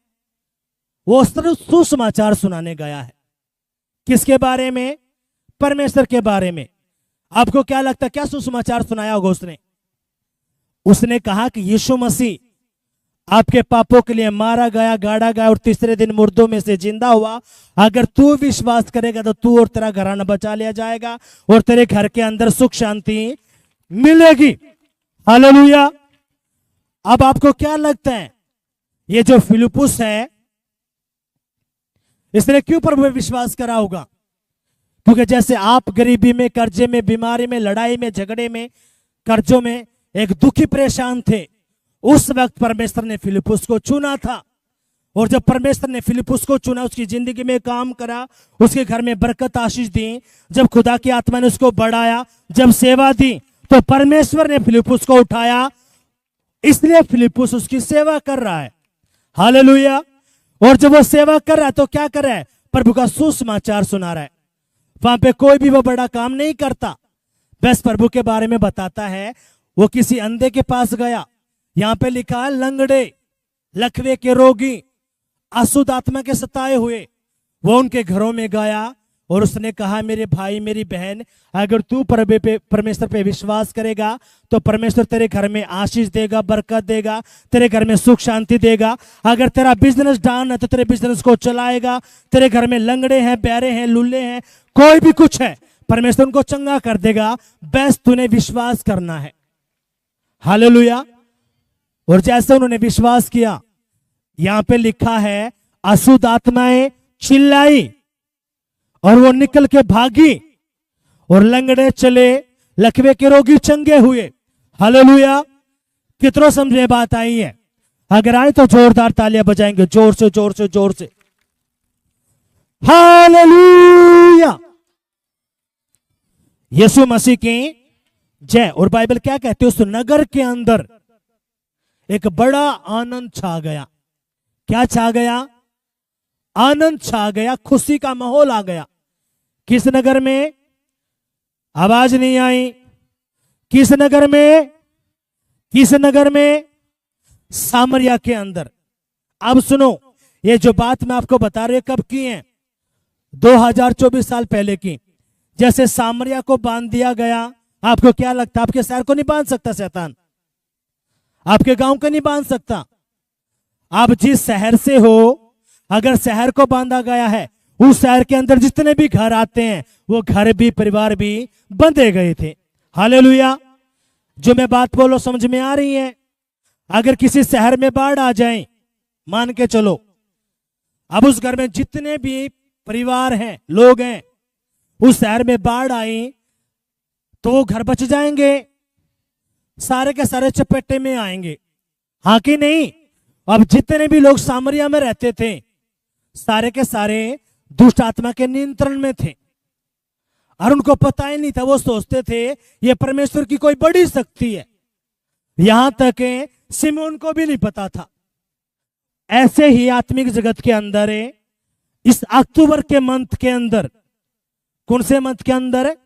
वो सुसमाचार सुनाने गया है। किसके बारे में? परमेश्वर के बारे में। आपको क्या लगता है क्या सुसमाचार सुनाया होगा उसने? उसने कहा कि यीशु मसीह आपके पापों के लिए मारा गया, गाड़ा गया, और तीसरे दिन मुर्दों में से जिंदा हुआ। अगर तू विश्वास करेगा तो तू और तेरा घराना बचा लिया जाएगा, और तेरे घर के अंदर सुख शांति मिलेगी। हालेलुया। अब आपको क्या लगता है ये जो फिलिप्पुस है, इसने क्यों प्रभु में विश्वास करा होगा? क्योंकि जैसे आप गरीबी में, कर्जे में, बीमारी में, लड़ाई में, झगड़े में, कर्जों में एक दुखी परेशान थे, उस वक्त परमेश्वर ने फिलिप्पुस को चुना था। और जब परमेश्वर ने फिलिप्पुस को चुना, उसकी जिंदगी में काम करा, उसके घर में बरकत आशीष दी, जब खुदा की आत्मा ने उसको बढ़ाया, जब सेवा दी, तो परमेश्वर ने फिलिप्पुस को उठाया। इसलिए फिलिप्पुस उसकी सेवा कर रहा है। हालेलुया। और जब वो सेवा कर रहा है तो क्या कर रहा है? प्रभु का सुसमाचार सुना रहा है। वहां पे कोई भी वो बड़ा काम नहीं करता, बस प्रभु के बारे में बताता है। वो किसी अंधे के पास गया, यहां पे लिखा है लंगड़े, लकवे के रोगी, अशुद्ध आत्मा के सताए हुए, वो उनके घरों में गया और उसने कहा, मेरे भाई, मेरी बहन, अगर तू परमेश्वर पे विश्वास करेगा तो परमेश्वर तेरे घर में आशीष देगा, बरकत देगा, तेरे घर में सुख शांति देगा। अगर तेरा बिजनेस डाउन है तो तेरे बिजनेस को चलाएगा। तेरे घर में लंगड़े हैं, प्यारे हैं, लुल्ले हैं, कोई भी कुछ है, परमेश्वर उनको चंगा कर देगा। बस तूने विश्वास करना है। हालेलुया। और जैसे उन्होंने विश्वास किया, यहां पे लिखा है अशुद्ध आत्माएं चिल्लाई और वो निकल के भागी, और लंगड़े चले, लकवे के रोगी चंगे हुए। हालेलुया। कितनों समझे बात आई है? अगर आए तो जोरदार तालियां बजाएंगे, जोर से, जोर से, जोर से। हालेलुया। यीशु मसीह की जय। और बाइबल क्या कहती है? उस नगर के अंदर एक बड़ा आनंद छा गया। क्या छा गया? आनंद छा गया, खुशी का माहौल आ गया। किस नगर में? आवाज नहीं आई। किस नगर में? किस नगर में? सामरिया के अंदर। अब सुनो, ये जो बात मैं आपको बता रही हूं कब की है? 2024 साल पहले की। जैसे सामरिया को बांध दिया गया, आपको क्या लगता है? आपके शहर को नहीं बांध सकता शैतान? आपके गांव को नहीं बांध सकता? आप जिस शहर से हो, अगर शहर को बांधा गया है, उस शहर के अंदर जितने भी घर आते हैं वो घर भी, परिवार भी बंधे गए थे। हालेलुया। जो मैं बात बोलो समझ में आ रही है? अगर किसी शहर में बाढ़ आ जाए, मान के चलो, अब उस घर में जितने भी परिवार हैं, लोग हैं, उस शहर में बाढ़ आई तो वो घर बच जाएंगे? सारे के सारे चपेटे में आएंगे, हाँ कि नहीं? अब जितने भी लोग सामरिया में रहते थे, सारे के सारे दुष्ट आत्मा के नियंत्रण में थे और उनको पता ही नहीं था। वो सोचते थे ये परमेश्वर की कोई बड़ी शक्ति है। यहां तक सिमोन को भी नहीं पता था। ऐसे ही आत्मिक जगत के अंदर, इस अक्टूबर के मंथ के अंदर, कौन से मंथ के अंदर?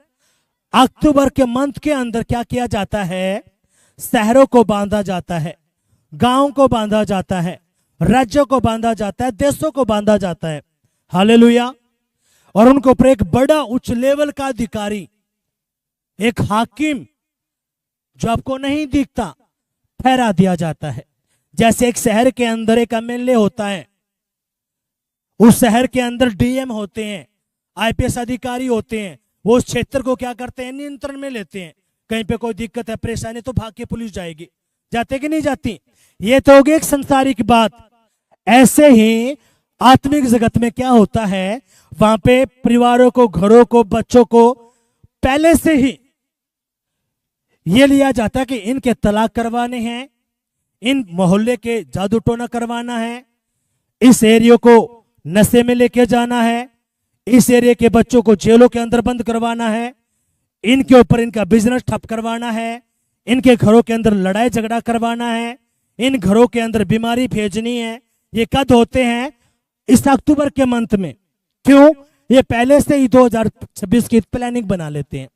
अक्टूबर के मंथ के अंदर क्या किया जाता है? शहरों को बांधा जाता है, गांव को बांधा जाता है, राज्यों को बांधा जाता है, देशों को बांधा जाता है। हालेलुया। और उनको ऊपर एक बड़ा उच्च लेवल का अधिकारी, एक हाकिम जो आपको नहीं दिखता, ठहरा दिया जाता है। जैसे एक शहर के अंदर एक एमएलए होता है, उस शहर के अंदर डीएम होते हैं, आईपीएस अधिकारी होते हैं। वो उस क्षेत्र को क्या करते हैं? नियंत्रण में लेते हैं। कहीं पे कोई दिक्कत है, परेशानी, तो भाग के पुलिस जाएगी। जाते कि नहीं जाती? ये तो होगी एक संसारिक बात। ऐसे ही आत्मिक जगत में क्या होता है? वहां पे परिवारों को, घरों को, बच्चों को पहले से ही ये लिया जाता है कि इनके तलाक करवाने हैं, इन मोहल्ले के जादू टोना करवाना है, इस एरिया को नशे में लेके जाना है, इस एरिया के बच्चों को जेलों के अंदर बंद करवाना है, इनके ऊपर इनका बिजनेस ठप करवाना है, इनके घरों के अंदर लड़ाई झगड़ा करवाना है, इन घरों के अंदर बीमारी भेजनी है। ये कद होते हैं? इस अक्टूबर के मंथ में। क्यों? ये पहले से ही 2026 की प्लानिंग बना लेते हैं।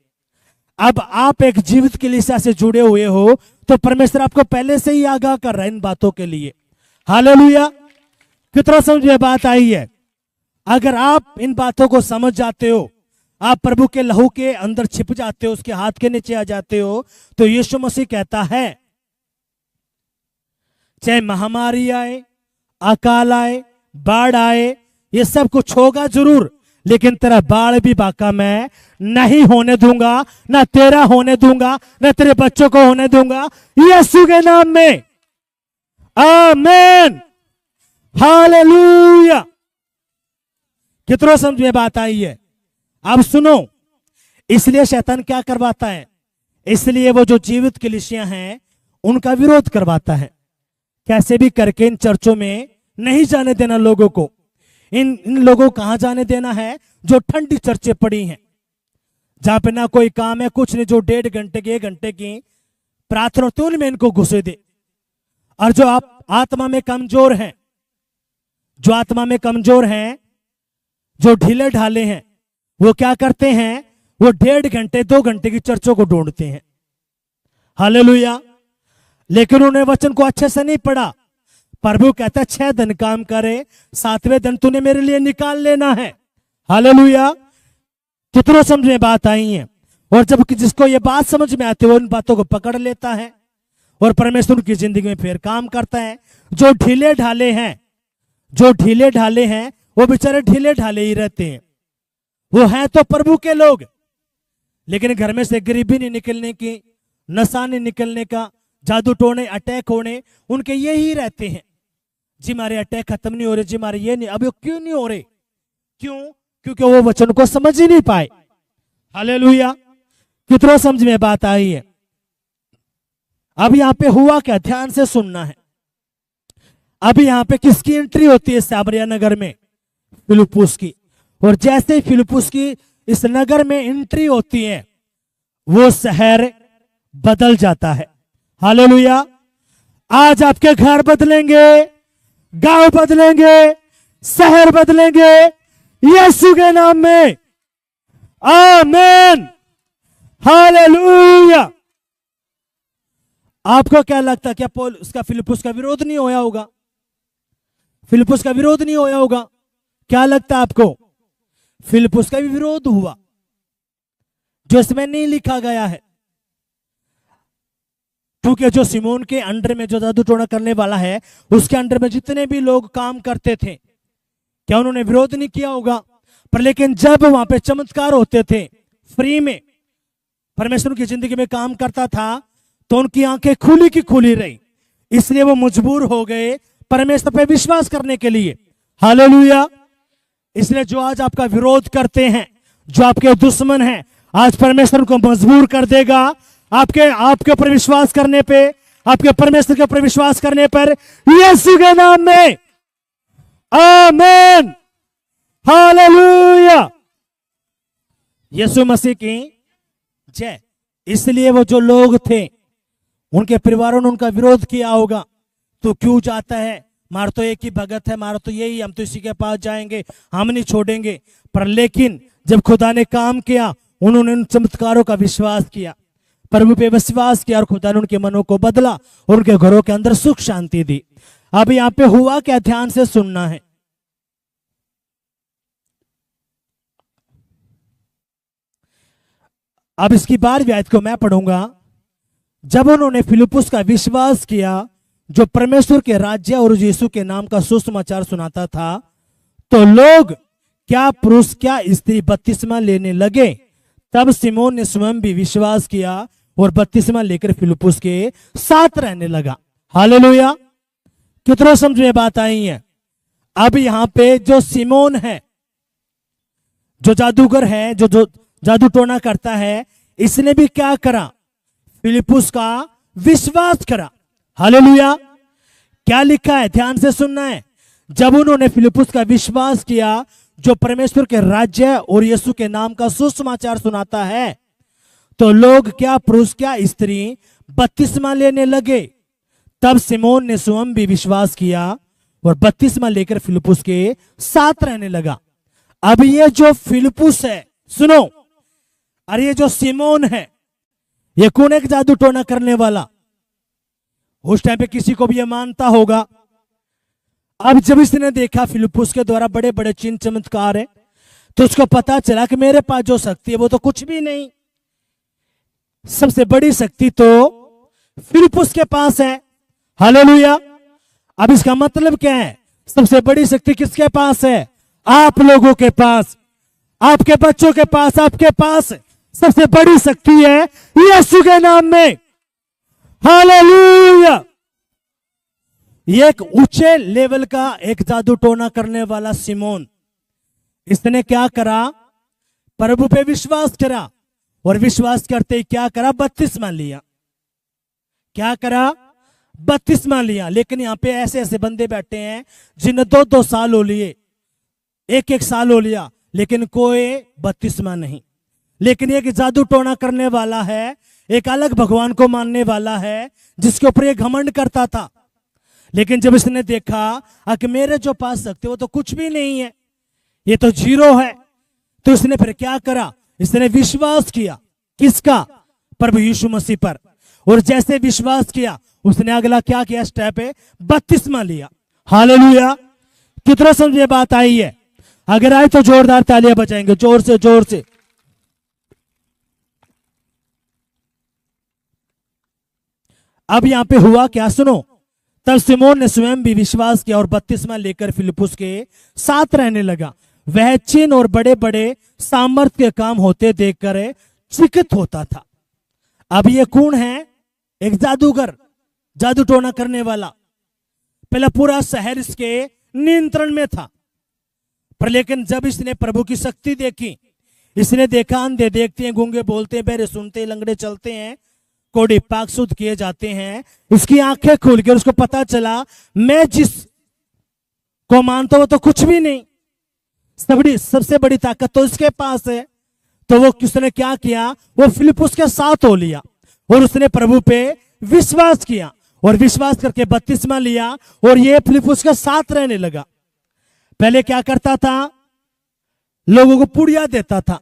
अब आप एक जीवित कलीसिया से जुड़े हुए हो तो परमेश्वर आपको पहले से ही आगाह कर रहा है इन बातों के लिए। हालेलुया। कितना समझ में बात आई है? अगर आप इन बातों को समझ जाते हो, आप प्रभु के लहू के अंदर छिप जाते हो, उसके हाथ के नीचे आ जाते हो, तो यीशु मसीह कहता है चाहे महामारी आए, अकाल आए, बाढ़ आए, ये सब कुछ होगा जरूर, लेकिन तेरा बाढ़ भी बाका मैं नहीं होने दूंगा, ना तेरा होने दूंगा, ना तेरे बच्चों को होने दूंगा, यीशु के नाम में। आमीन। हालेलुया। कितना समझ में बात आई है? अब सुनो, इसलिए शैतान क्या करवाता है? इसलिए वो जो जीवित कलीसियां हैं उनका विरोध करवाता है। कैसे भी करके इन चर्चों में नहीं जाने देना लोगों को। इन लोगों को कहां जाने देना है? जो ठंडी चर्चें पड़ी हैं, जहां पे ना कोई काम है, कुछ नहीं, जो 1.5 घंटे की, 1 घंटे की प्रार्थना होती है, उनमें इनको घुसे दे। और जो आप आत्मा में कमजोर हैं, जो आत्मा में कमजोर हैं, जो ढीले ढाले हैं, वो क्या करते हैं? वो 1.5 घंटे 2 घंटे की चर्चों को ढूंढते हैं। हालेलुया। लेकिन उन्हें वचन को अच्छे से नहीं पढ़ा। प्रभु कहता है 6 दिन काम करे, 7वें दिन तूने मेरे लिए निकाल लेना है। हालेलुया। कितनों समझ में बात आई है? और जब जिसको ये बात समझ में आती है वो इन बातों को पकड़ लेता है और परमेश्वर की जिंदगी में फिर काम करता है। जो ढीले ढाले हैं, जो ढीले ढाले हैं, वो बेचारे ढीले ढाले ही रहते हैं। वो हैं तो प्रभु के लोग, लेकिन घर में से गरीबी नहीं निकलने की, नशा नहीं निकलने का, जादू टोने, अटैक होने, उनके ये ही रहते हैं। जी हमारे अटैक खत्म नहीं हो रहे, जी हमारे ये नहीं। अब क्यों नहीं हो रहे? क्यों? क्योंकि वो वचन को समझ ही नहीं पाए। हालेलुया। कितना समझ में बात आई है? अब यहां पे हुआ क्या? ध्यान से सुनना है। अब यहां पे किसकी एंट्री होती है? सामरिया नगर में फिलिप्पुस की। और जैसे फिलिप्पुस की इस नगर में एंट्री होती है, वो शहर बदल जाता है। हालेलुया। आज आपके घर बदलेंगे, गांव बदलेंगे, शहर बदलेंगे, यीशु के नाम में। आमीन, हालेलुया। आपको क्या लगता है, क्या पौल उसका फिलिप्पुस का विरोध नहीं होया होगा? फिलिप्पुस का विरोध नहीं होया होगा? क्या लगता है आपको? फिलिप्पुस का भी विरोध हुआ, जो इसमें नहीं लिखा गया है। क्योंकि जो सिमोन के अंडर में जो जादू टोना करने वाला है, उसके अंडर में जितने भी लोग काम करते थे, क्या उन्होंने विरोध नहीं किया होगा? पर लेकिन जब वहां पे चमत्कार होते थे, फ्री में परमेश्वर की जिंदगी में काम करता था, तो उनकी आंखें खुली की खुली रही, इसलिए वो मजबूर हो गए परमेश्वर पे विश्वास करने के लिए। हालेलुया। इसलिए जो आज आपका विरोध करते हैं, जो आपके दुश्मन हैं, आज परमेश्वर को मजबूर कर देगा आपके ऊपर विश्वास करने पे, आपके परमेश्वर के ऊपर विश्वास करने पर, यीशु के नाम में। आमीन, हालेलुया। यीशु मसीह की जय। इसलिए वो जो लोग थे, उनके परिवारों ने उनका विरोध किया होगा। तो क्यों जाता है, मार तो एक ही भगत है, मार तो यही, हम तो इसी के पास जाएंगे, हम नहीं छोड़ेंगे। पर लेकिन जब खुदा ने काम किया, उन्होंने उन चमत्कारों का विश्वास किया, प्रभु पे विश्वास किया, और खुदा ने उनके मनों को बदला और उनके घरों के अंदर सुख शांति दी। अब यहां पे हुआ क्या, ध्यान से सुनना है। अब इसकी 12वीं आयत को मैं पढ़ूंगा। जब उन्होंने फिलिप्पुस का विश्वास किया, जो परमेश्वर के राज्य और यीशु के नाम का सुसमाचार सुनाता था, तो लोग, क्या पुरुष क्या स्त्री बपतिस्मा लेने लगे। तब सिमोन ने स्वयं भी विश्वास किया और बपतिस्मा लेकर फिलिप्पुस के साथ रहने लगा। हालेलुया। कितना समझ में बात आई है? अब यहां पे जो सिमोन है, जो जादूगर है, जो जादू टोना करता है, इसने भी क्या करा, फिलिप्पुस का विश्वास करा। हालेलुया। क्या लिखा है, ध्यान से सुनना है। जब उन्होंने फिलिप्पुस का विश्वास किया, जो परमेश्वर के राज्य और यीशु के नाम का सुसमाचार सुनाता है, तो लोग, क्या पुरुष क्या स्त्री बपतिस्मा लेने लगे। तब सिमोन ने स्वयं भी विश्वास किया और बपतिस्मा लेकर फिलिप्पुस के साथ रहने लगा। अब ये जो फिलिप्पुस है, सुनो, अरे ये जो सिमोन है, ये कौन एक जादू टोना करने वाला? उस टाइम पे किसी को भी ये मानता होगा। अब जब इसने देखा फिलिप्पुस के द्वारा बड़े बड़े चिन्ह चमत्कार है, तो उसको पता चला कि मेरे पास जो शक्ति है वो तो कुछ भी नहीं, सबसे बड़ी शक्ति तो फिलिप्पुस के पास है। हालेलुया। अब इसका मतलब क्या है, सबसे बड़ी शक्ति किसके पास है? आप लोगों के पास, आपके बच्चों के पास, आपके पास सबसे बड़ी शक्ति है यीशु के नाम में। हालेलुया। ये एक ऊंचे लेवल का एक जादू टोना करने वाला सिमोन, इसने क्या करा, प्रभु पे विश्वास करा, और विश्वास करते ही क्या करा, बपतिस्मा लिया। क्या करा, बपतिस्मा लिया। लेकिन यहां पे ऐसे ऐसे बंदे बैठे हैं जिन्हें 2-2 साल हो लिए, 1-1 साल हो लिया, लेकिन कोई बपतिस्मा नहीं। लेकिन एक जादू टोना करने वाला है, एक अलग भगवान को मानने वाला है, जिसके ऊपर ये घमंड करता था। लेकिन जब इसने देखा कि मेरे जो पास शक्ति वो तो कुछ भी नहीं है, ये तो जीरो है, तो इसने फिर क्या करा, इसने विश्वास किया। किसका? प्रभु यीशु मसीह पर। और जैसे विश्वास किया, उसने अगला क्या किया, स्टेप है, बपतिस्मा लिया। हालेलुया। कितना समझ में बात आई है? अगर आए तो जोरदार तालियां बजाएंगे, जोर से, जोर से। अब यहां पे हुआ क्या, सुनो। तब सिमोन ने स्वयं भी विश्वास किया और बपतिस्मा लेकर फिलिप्पुस के साथ रहने लगा। वह चिन्ह और बड़े बड़े सामर्थ्य के काम होते देखकर चकित होता था। अब ये कौन है? एक जादूगर, जादू टोना करने वाला। पहला पूरा शहर इसके नियंत्रण में था, पर लेकिन जब इसने प्रभु की शक्ति देखी, इसने देखा अंधे देखते हैं, गूंगे बोलते हैं, बहरे सुनते हैं, लंगड़े चलते हैं, कोढ़े पाक शुद्ध किए जाते हैं। इसकी आंखें खुल गई, उसको पता चला मैं जिस को मानता हूं तो कुछ भी नहीं, सबसे बड़ी ताकत तो इसके पास है। तो वो किसने क्या किया, वो फिलिप्पुस के साथ हो लिया और उसने प्रभु पे विश्वास किया और विश्वास करके बपतिस्मा लिया और ये फिलिप्पुस के साथ रहने लगा। पहले क्या करता था, लोगों को पुड़िया देता था,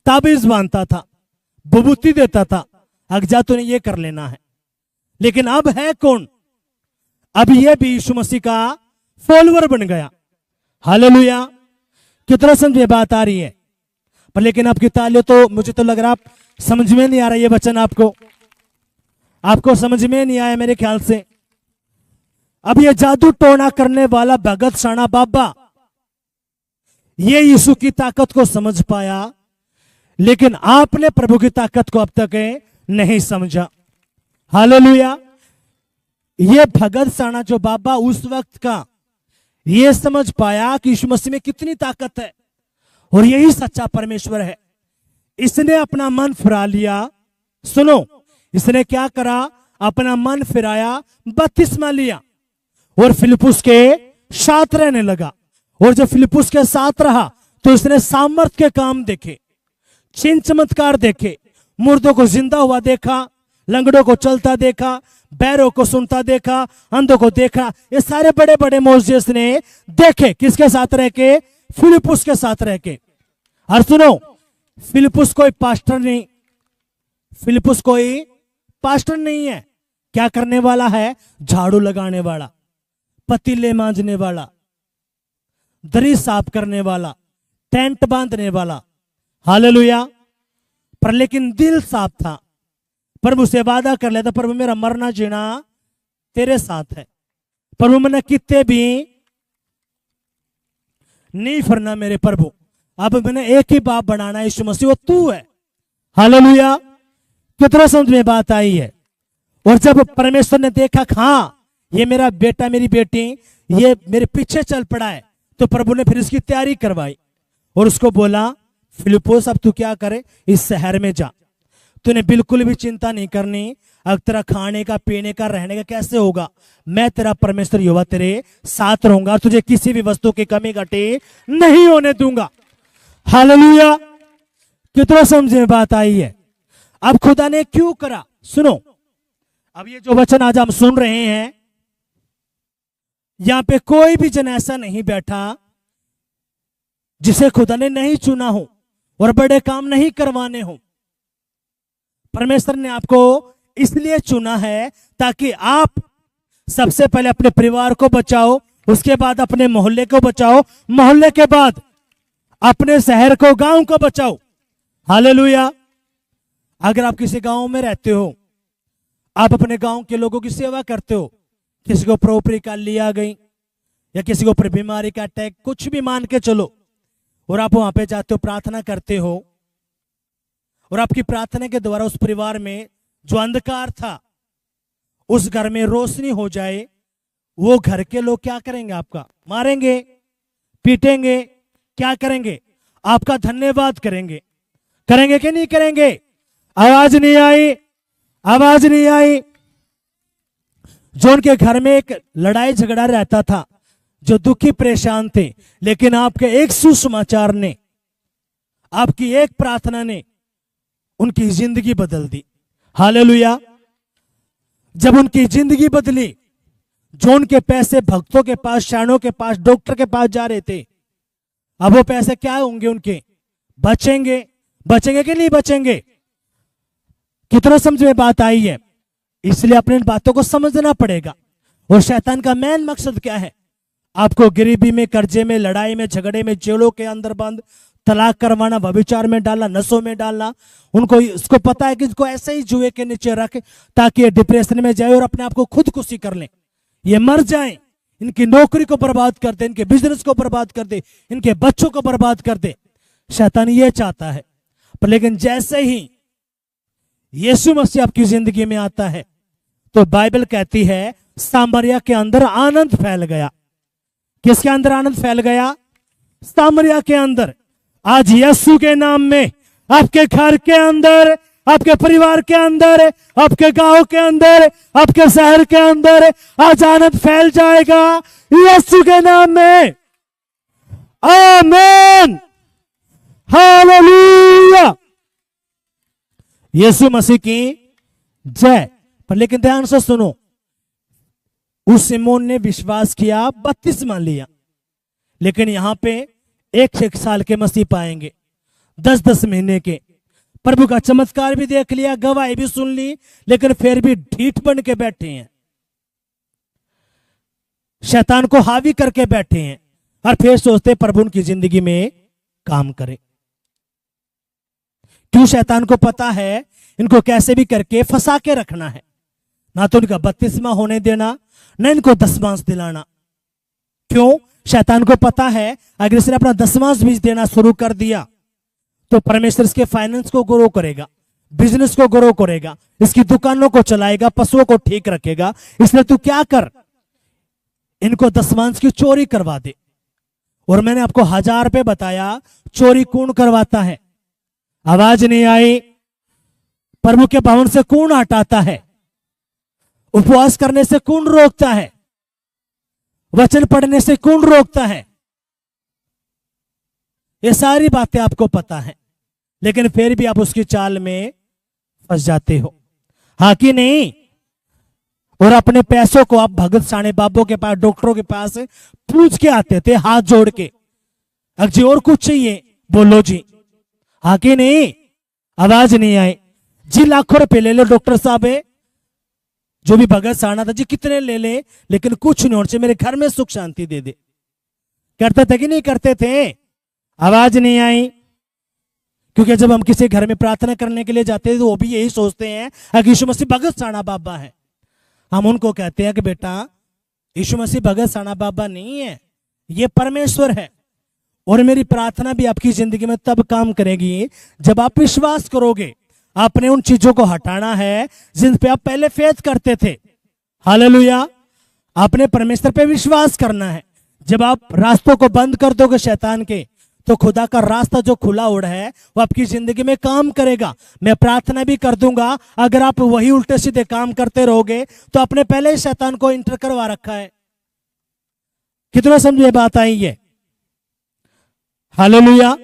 ताबीज बांधता था, विभूति देता था, अगजा तूने ये कर लेना है। लेकिन अब है कौन? अब ये भी यीशु मसीह का फॉलोअर बन गया। हालेलुया। कितना समझ में बात आ रही है? पर लेकिन आपकी तालियों तो मुझे तो लग रहा आप समझ में नहीं आ रहा ये वचन, आपको समझ में नहीं आया मेरे ख्याल से। अब ये जादू टोना करने वाला भगत शाना बाबा ये यीशु की ताकत को समझ पाया, लेकिन आपने प्रभु की ताकत को अब तक नहीं समझा। हालेलुया। ये भगत शाना जो बाबा उस वक्त का ये समझ पाया कि यीशु मसीह में कितनी ताकत है और यही सच्चा परमेश्वर है। इसने अपना मन फिरा लिया। सुनो, इसने क्या करा? अपना मन फिराया, बपतिस्मा लिया और फिलिप्पुस के साथ रहने लगा। और जब फिलिप्पुस के साथ रहा तो इसने सामर्थ के काम देखे, चिन्ह चमत्कार देखे, मुर्दों को जिंदा हुआ देखा, लंगड़ों को चलता देखा, बैरों को सुनता देखा, अंधों को देखा। ये सारे बड़े बड़े मौजूद इसने देखे। किसके साथ रह के? फिलिप्पुस के साथ रह के। और सुनो, फिलिप्पुस कोई पास्टर नहीं, फिलिप्पुस कोई पास्टर नहीं है। क्या करने वाला है? झाड़ू लगाने वाला, पतीले मांजने वाला, दरी साफ करने वाला, टेंट बांधने वाला। हालेलुया। पर लेकिन दिल साफ था। प्रभु से वादा कर लेता, प्रभु मेरा मरना जीना तेरे साथ है। प्रभु मैंने कितने भी नहीं फरना मेरे प्रभु, अब मैंने एक ही बाप बनाना है, यीशु मसीह, वो तू है। हालेलुया। कितना समझ में बात आई है? और जब परमेश्वर ने देखा हाँ ये मेरा बेटा मेरी बेटी ये मेरे पीछे चल पड़ा है, तो प्रभु ने फिर इसकी तैयारी करवाई और उसको बोला, फिलिप्पुस अब तू क्या करे? इस शहर में जा, तूने बिल्कुल भी चिंता नहीं करनी। अब तेरा खाने का, पीने का, रहने का कैसे होगा? मैं तेरा परमेश्वर यहोवा तेरे साथ रहूंगा, तुझे किसी भी वस्तु की कमी घटी नहीं होने दूंगा। हालेलुया। कितना समझ में बात आई है? अब खुदा ने क्यों करा? सुनो, अब ये जो वचन आज हम सुन रहे हैं, यहां पे कोई भी जन ऐसा नहीं बैठा जिसे खुदा ने नहीं चुना हो और बड़े काम नहीं करवाने हो। परमेश्वर ने आपको इसलिए चुना है ताकि आप सबसे पहले अपने परिवार को बचाओ, उसके बाद अपने मोहल्ले को बचाओ, मोहल्ले के बाद अपने शहर को, गांव को बचाओ। हालेलुया। अगर आप किसी गांव में रहते हो, आप अपने गांव के लोगों की सेवा करते हो, किसी को प्रॉपर्टी का लिया गई या किसी को ऊपर बीमारी का अटैक, कुछ भी मान के चलो, और आप वहां पे जाते हो, प्रार्थना करते हो, और आपकी प्रार्थना के द्वारा उस परिवार में जो अंधकार था उस घर में रोशनी हो जाए, वो घर के लोग क्या करेंगे? आपका मारेंगे, पीटेंगे, क्या करेंगे? आपका धन्यवाद करेंगे। करेंगे कि नहीं करेंगे? आवाज नहीं आई, आवाज नहीं आई। जो उनके घर में एक लड़ाई झगड़ा रहता था, जो दुखी परेशान थे, लेकिन आपके एक सुसमाचार ने, आपकी एक प्रार्थना ने उनकी जिंदगी बदल दी। हालेलुया। जब उनकी जिंदगी बदली, जो उनके पैसे भक्तों के पास, शानों के पास, डॉक्टर के पास जा रहे थे, अब वो पैसे क्या होंगे उनके? बचेंगे। बचेंगे कि नहीं बचेंगे? कितना समझ में बात आई है? इसलिए अपने इन बातों को समझना पड़ेगा। और शैतान का मेन मकसद क्या है? आपको गरीबी में, कर्जे में, लड़ाई में, झगड़े में, जेलों के अंदर बंद, तलाक करवाना, व्यभिचार में डालना, नशों में डालना। उनको इसको पता है कि इसको ऐसे ही जुए के नीचे रख ताकि ये डिप्रेशन में जाए और अपने आप को खुदकुशी कर लें, ये मर जाएं, इनकी नौकरी को बर्बाद कर दे, इनके बिजनेस को बर्बाद कर दे, इनके बच्चों को बर्बाद कर दे। शैतान ये चाहता है। पर लेकिन जैसे ही यीशु मसीह आपकी जिंदगी में आता है तो बाइबल कहती है सामरिया के अंदर आनंद फैल गया। किसके अंदर आनंद फैल गया? सामरिया के अंदर। आज यीशु के नाम में आपके घर के अंदर, आपके परिवार के अंदर, आपके गांव के अंदर, आपके शहर के अंदर आज आनंद फैल जाएगा यीशु के नाम में। आमीन। हालेलुया। यीशु मसीह की जय। पर लेकिन ध्यान से सुनो, उस सिमोन ने विश्वास किया, बपतिस्मा लिया, लेकिन यहां पे एक साल के मसीह पाएंगे, 10-10 महीने के। प्रभु का चमत्कार भी देख लिया, गवाही भी सुन ली, लेकिन फिर भी ढीठ बन के बैठे हैं, शैतान को हावी करके बैठे हैं, और फिर सोचते प्रभु उनकी जिंदगी में काम करे। क्यों? शैतान को पता है इनको कैसे भी करके फंसा के रखना है, ना तो इनका बपतिस्मा होने देना, न इनको दसमांश दिलाना। क्यों? शैतान को पता है अगर इसने अपना दसमांश बीज देना शुरू कर दिया तो परमेश्वर इसके फाइनेंस को ग्रो करेगा, बिजनेस को ग्रो करेगा, इसकी दुकानों को चलाएगा, पशुओं को ठीक रखेगा। इसलिए तू क्या कर, इनको दसमांश की चोरी करवा दे। और मैंने आपको 1000 रुपए बताया, चोरी कौन करवाता है? आवाज नहीं आई? प्रभु के भवन से कौन हटाता है? उपवास करने से कौन रोकता है? वचन पढ़ने से कौन रोकता है? ये सारी बातें आपको पता है, लेकिन फिर भी आप उसकी चाल में फंस जाते हो, हाँ कि नहीं? और अपने पैसों को आप भगत साणे बाबों के पास, डॉक्टरों के पास पूछ के आते थे हाथ जोड़ के, अब जी और कुछ चाहिए बोलो जी, हाँ कि नहीं? आवाज नहीं आई जी? लाखों रुपए ले लो डॉक्टर साहब है, जो भी भगत साना था जी, कितने ले ले, लेकिन कुछ नहीं होने से मेरे घर में सुख शांति दे दे। करते थे कि नहीं करते थे? आवाज नहीं आई? क्योंकि जब हम किसी घर में प्रार्थना करने के लिए जाते हैं तो वो भी यही सोचते हैं अगर यीशु मसीह भगत साना बाबा है। हम उनको कहते हैं कि बेटा यीशु मसीह भगत साना बाबा नहीं है, ये परमेश्वर है। और मेरी प्रार्थना भी आपकी जिंदगी में तब काम करेगी जब आप विश्वास करोगे। आपने उन चीजों को हटाना है जिन पे आप पहले फेथ करते थे। हालेलुया! आपने परमेश्वर पे विश्वास करना है। जब आप रास्तों को बंद कर दोगे शैतान के, तो खुदा का रास्ता जो खुला हुआ है वो आपकी जिंदगी में काम करेगा। मैं प्रार्थना भी कर दूंगा, अगर आप वही उल्टे सीधे काम करते रहोगे तो आपने पहले ही शैतान को इंटर करवा रखा है। कितना समझे बात आई है? हालेलुया!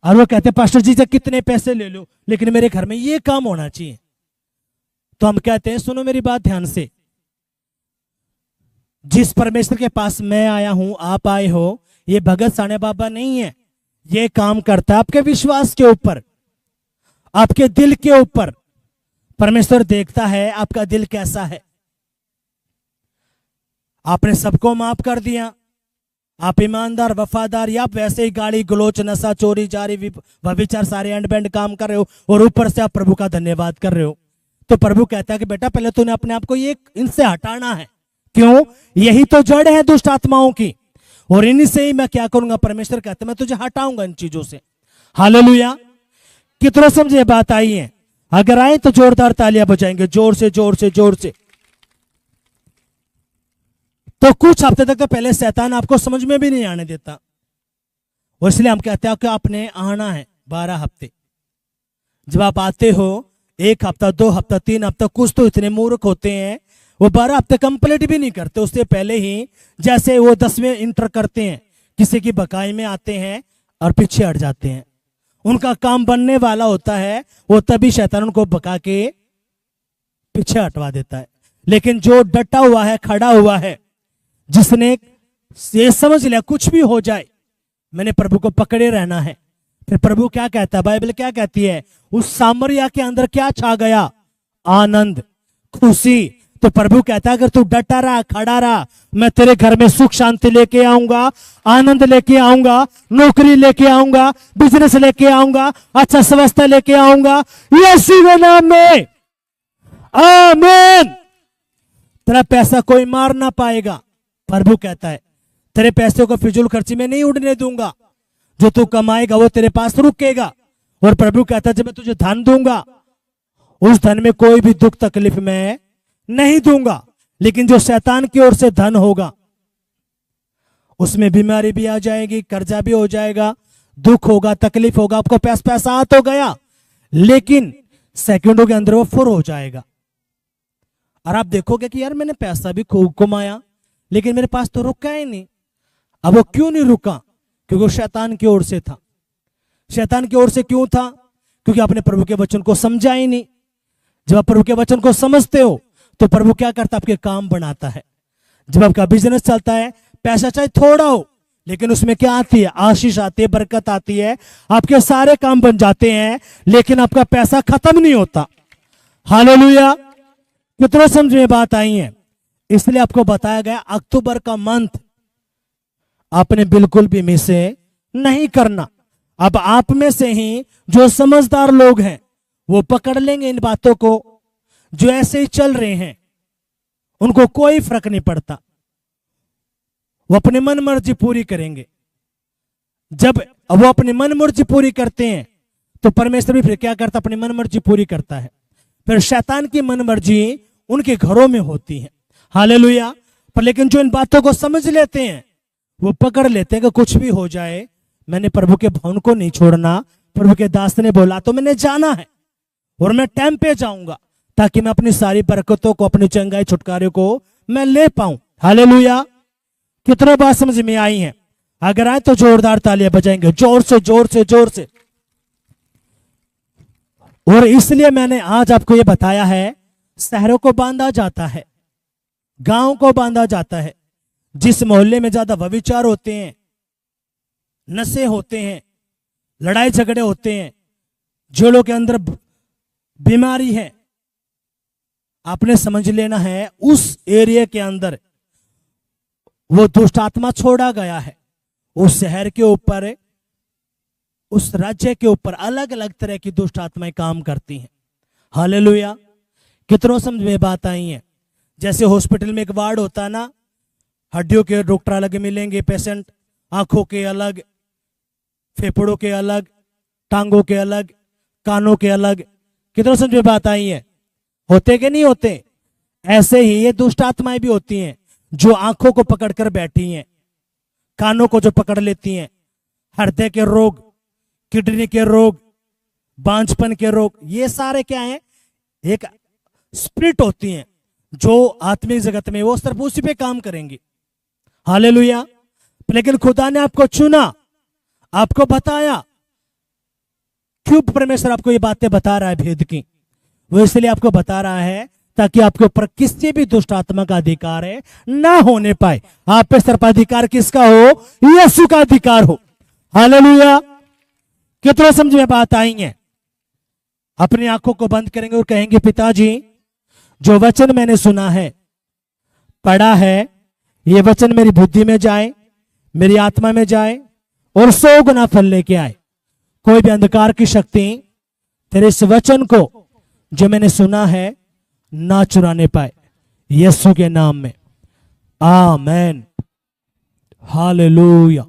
और वो कहते पास्टर जी से कितने पैसे ले लो, लेकिन मेरे घर में ये काम होना चाहिए। तो हम कहते हैं सुनो मेरी बात ध्यान से, जिस परमेश्वर के पास मैं आया हूं, आप आए हो, ये भगत साने बाबा नहीं है। ये काम करता है आपके विश्वास के ऊपर, आपके दिल के ऊपर। परमेश्वर देखता है आपका दिल कैसा है। आपने सबको माफ कर दिया, आप ईमानदार वफादार, या आप वैसे ही गाली गलोच नशा चोरी जारी व्यभिचार सारे एंड बैंड काम कर रहे हो और ऊपर से आप प्रभु का धन्यवाद कर रहे हो, तो प्रभु कहता है कि बेटा पहले तूने अपने आप को ये इनसे हटाना है। क्यों? यही तो जड़ है दुष्ट आत्माओं की, और इन्हीं से ही मैं क्या करूंगा? परमेश्वर कहते मैं तुझे हटाऊंगा इन चीजों से। हालेलुया! कितना समझे बात आई है? अगर आए तो जोरदार तालियां बजाएंगे, जोर से जोर से जोर से। तो कुछ हफ्ते तक तो पहले शैतान आपको समझ में भी नहीं आने देता, और इसलिए हम कहते हैं कि आपने आना है 12 हफ्ते। जब आप आते हो 1 हफ्ता 2 हफ्ता 3 हफ्ता, कुछ तो इतने मूर्ख होते हैं वो 12 हफ्ते कंप्लीट भी नहीं करते, उससे पहले ही जैसे वो 10वें इंटर करते हैं, किसी की बकाई में आते हैं और पीछे हट जाते हैं। उनका काम बनने वाला होता है, वो तभी शैतान उनको बका के पीछे हटवा देता है। लेकिन जो डटा हुआ है, खड़ा हुआ है, जिसने ये समझ लिया कुछ भी हो जाए मैंने प्रभु को पकड़े रहना है, फिर प्रभु क्या कहता है? बाइबल क्या कहती है? उस सामरिया के अंदर क्या छा गया? आनंद, खुशी। तो प्रभु कहता है अगर तू डटा रहा, खड़ा रहा, मैं तेरे घर में सुख शांति लेके आऊंगा, आनंद लेके आऊंगा, नौकरी लेके आऊंगा, बिजनेस लेके आऊंगा, अच्छा स्वास्थ्य लेके आऊंगा, यीशु के नाम में। आमीन। तेरा पैसा कोई मार ना पाएगा। प्रभु कहता है तेरे पैसे को फिजूल खर्ची में नहीं उड़ने दूंगा, जो तू कमाएगा वो तेरे पास रुकेगा। और प्रभु कहता है जब मैं तुझे धन दूंगा, उस धन में कोई भी दुख तकलीफ में नहीं दूंगा, लेकिन जो शैतान की ओर से धन होगा उसमें बीमारी भी आ जाएगी, कर्जा भी हो जाएगा, दुख होगा, तकलीफ होगा। आपको पैसा आ तो गया, लेकिन सेकंडों के अंदर वो फुर हो जाएगा। और आप देखोगे कि यार मैंने पैसा भी खूब कमाया, लेकिन मेरे पास तो रुका ही नहीं। अब वो क्यों नहीं रुका? क्योंकि वो शैतान की ओर से था। शैतान की ओर से क्यों था? क्योंकि आपने प्रभु के वचन को समझा ही नहीं। जब आप प्रभु के वचन को समझते हो तो प्रभु क्या करता है? आपके काम बनाता है। जब आपका बिजनेस चलता है, पैसा चाहे थोड़ा हो लेकिन उसमें क्या आती है? आशीष आती है, बरकत आती है, आपके सारे काम बन जाते हैं, लेकिन आपका पैसा खत्म नहीं होता। हालेलुया। कितने समझ में बात आई है? इसलिए आपको बताया गया अक्टूबर का मंथ आपने बिल्कुल भी मिस नहीं करना। अब आप में से ही जो समझदार लोग हैं वो पकड़ लेंगे इन बातों को, जो ऐसे ही चल रहे हैं उनको कोई फर्क नहीं पड़ता, वो अपनी मन मर्जी पूरी करेंगे। जब वो अपनी मन मर्जी पूरी करते हैं तो परमेश्वर भी फिर क्या करता? अपनी मन मर्जी पूरी करता है। फिर शैतान की मन मर्जी उनके घरों में होती है। हालेलुया। पर लेकिन जो इन बातों को समझ लेते हैं वो पकड़ लेते हैं कि कुछ भी हो जाए मैंने प्रभु के भवन को नहीं छोड़ना। प्रभु के दास ने बोला तो मैंने जाना है और मैं टाइम पे जाऊंगा ताकि मैं अपनी सारी बरकतों को, अपनी चंगाई छुटकारे को मैं ले पाऊं। हालेलुया। कितने बात समझ में आई है? अगर आए तो जोरदार तालियां बजाएंगे, जोर से जोर से जोर से। और इसलिए मैंने आज आपको यह बताया है, शहरों को बांधा जाता है, गांव को बांधा जाता है। जिस मोहल्ले में ज्यादा व्यभिचार होते हैं, नशे होते हैं, लड़ाई झगड़े होते हैं, जेलों के अंदर बीमारी है, आपने समझ लेना है उस एरिया के अंदर वो दुष्ट आत्मा छोड़ा गया है। उस शहर के ऊपर, उस राज्य के ऊपर अलग अलग तरह की दुष्ट आत्माएं काम करती हैं। हालेलुया। कितनों समझ में बात आई है? जैसे हॉस्पिटल में एक वार्ड होता है ना, हड्डियों के डॉक्टर अलग मिलेंगे, पेशेंट आंखों के अलग, फेफड़ों के अलग, टांगों के अलग, कानों के अलग। कितनों समझ में बात आई है? होते कि नहीं होते? ऐसे ही ये दुष्ट आत्माएं भी होती हैं जो आंखों को पकड़कर बैठी हैं, कानों को जो पकड़ लेती हैं, हृदय के रोग, किडनी के रोग, बांझपन के रोग, ये सारे क्या हैं? एक स्पिरिट होती हैं जो आत्मिक जगत में वो सिर्फ उसी पे काम करेंगी। हालेलुया। लेकिन खुदा ने आपको चुना, आपको बताया। क्यों परमेश्वर आपको ये बातें बता रहा है भेद की? वो इसलिए आपको बता रहा है ताकि आपके ऊपर किसी भी दुष्ट आत्मा का अधिकार है ना होने पाए। आप पे सिर्फ अधिकार किसका हो? यीशु का अधिकार हो। हालेलुया। कितना समझ में बात आई है? अपनी आंखों को बंद करेंगे और कहेंगे, पिताजी जो वचन मैंने सुना है, पढ़ा है, ये वचन मेरी बुद्धि में जाए, मेरी आत्मा में जाए और 100 गुना फल लेके आए। कोई भी अंधकार की शक्ति तेरे इस वचन को जो मैंने सुना है ना चुराने पाए, यीशु के नाम में, आमेन। हालेलुया।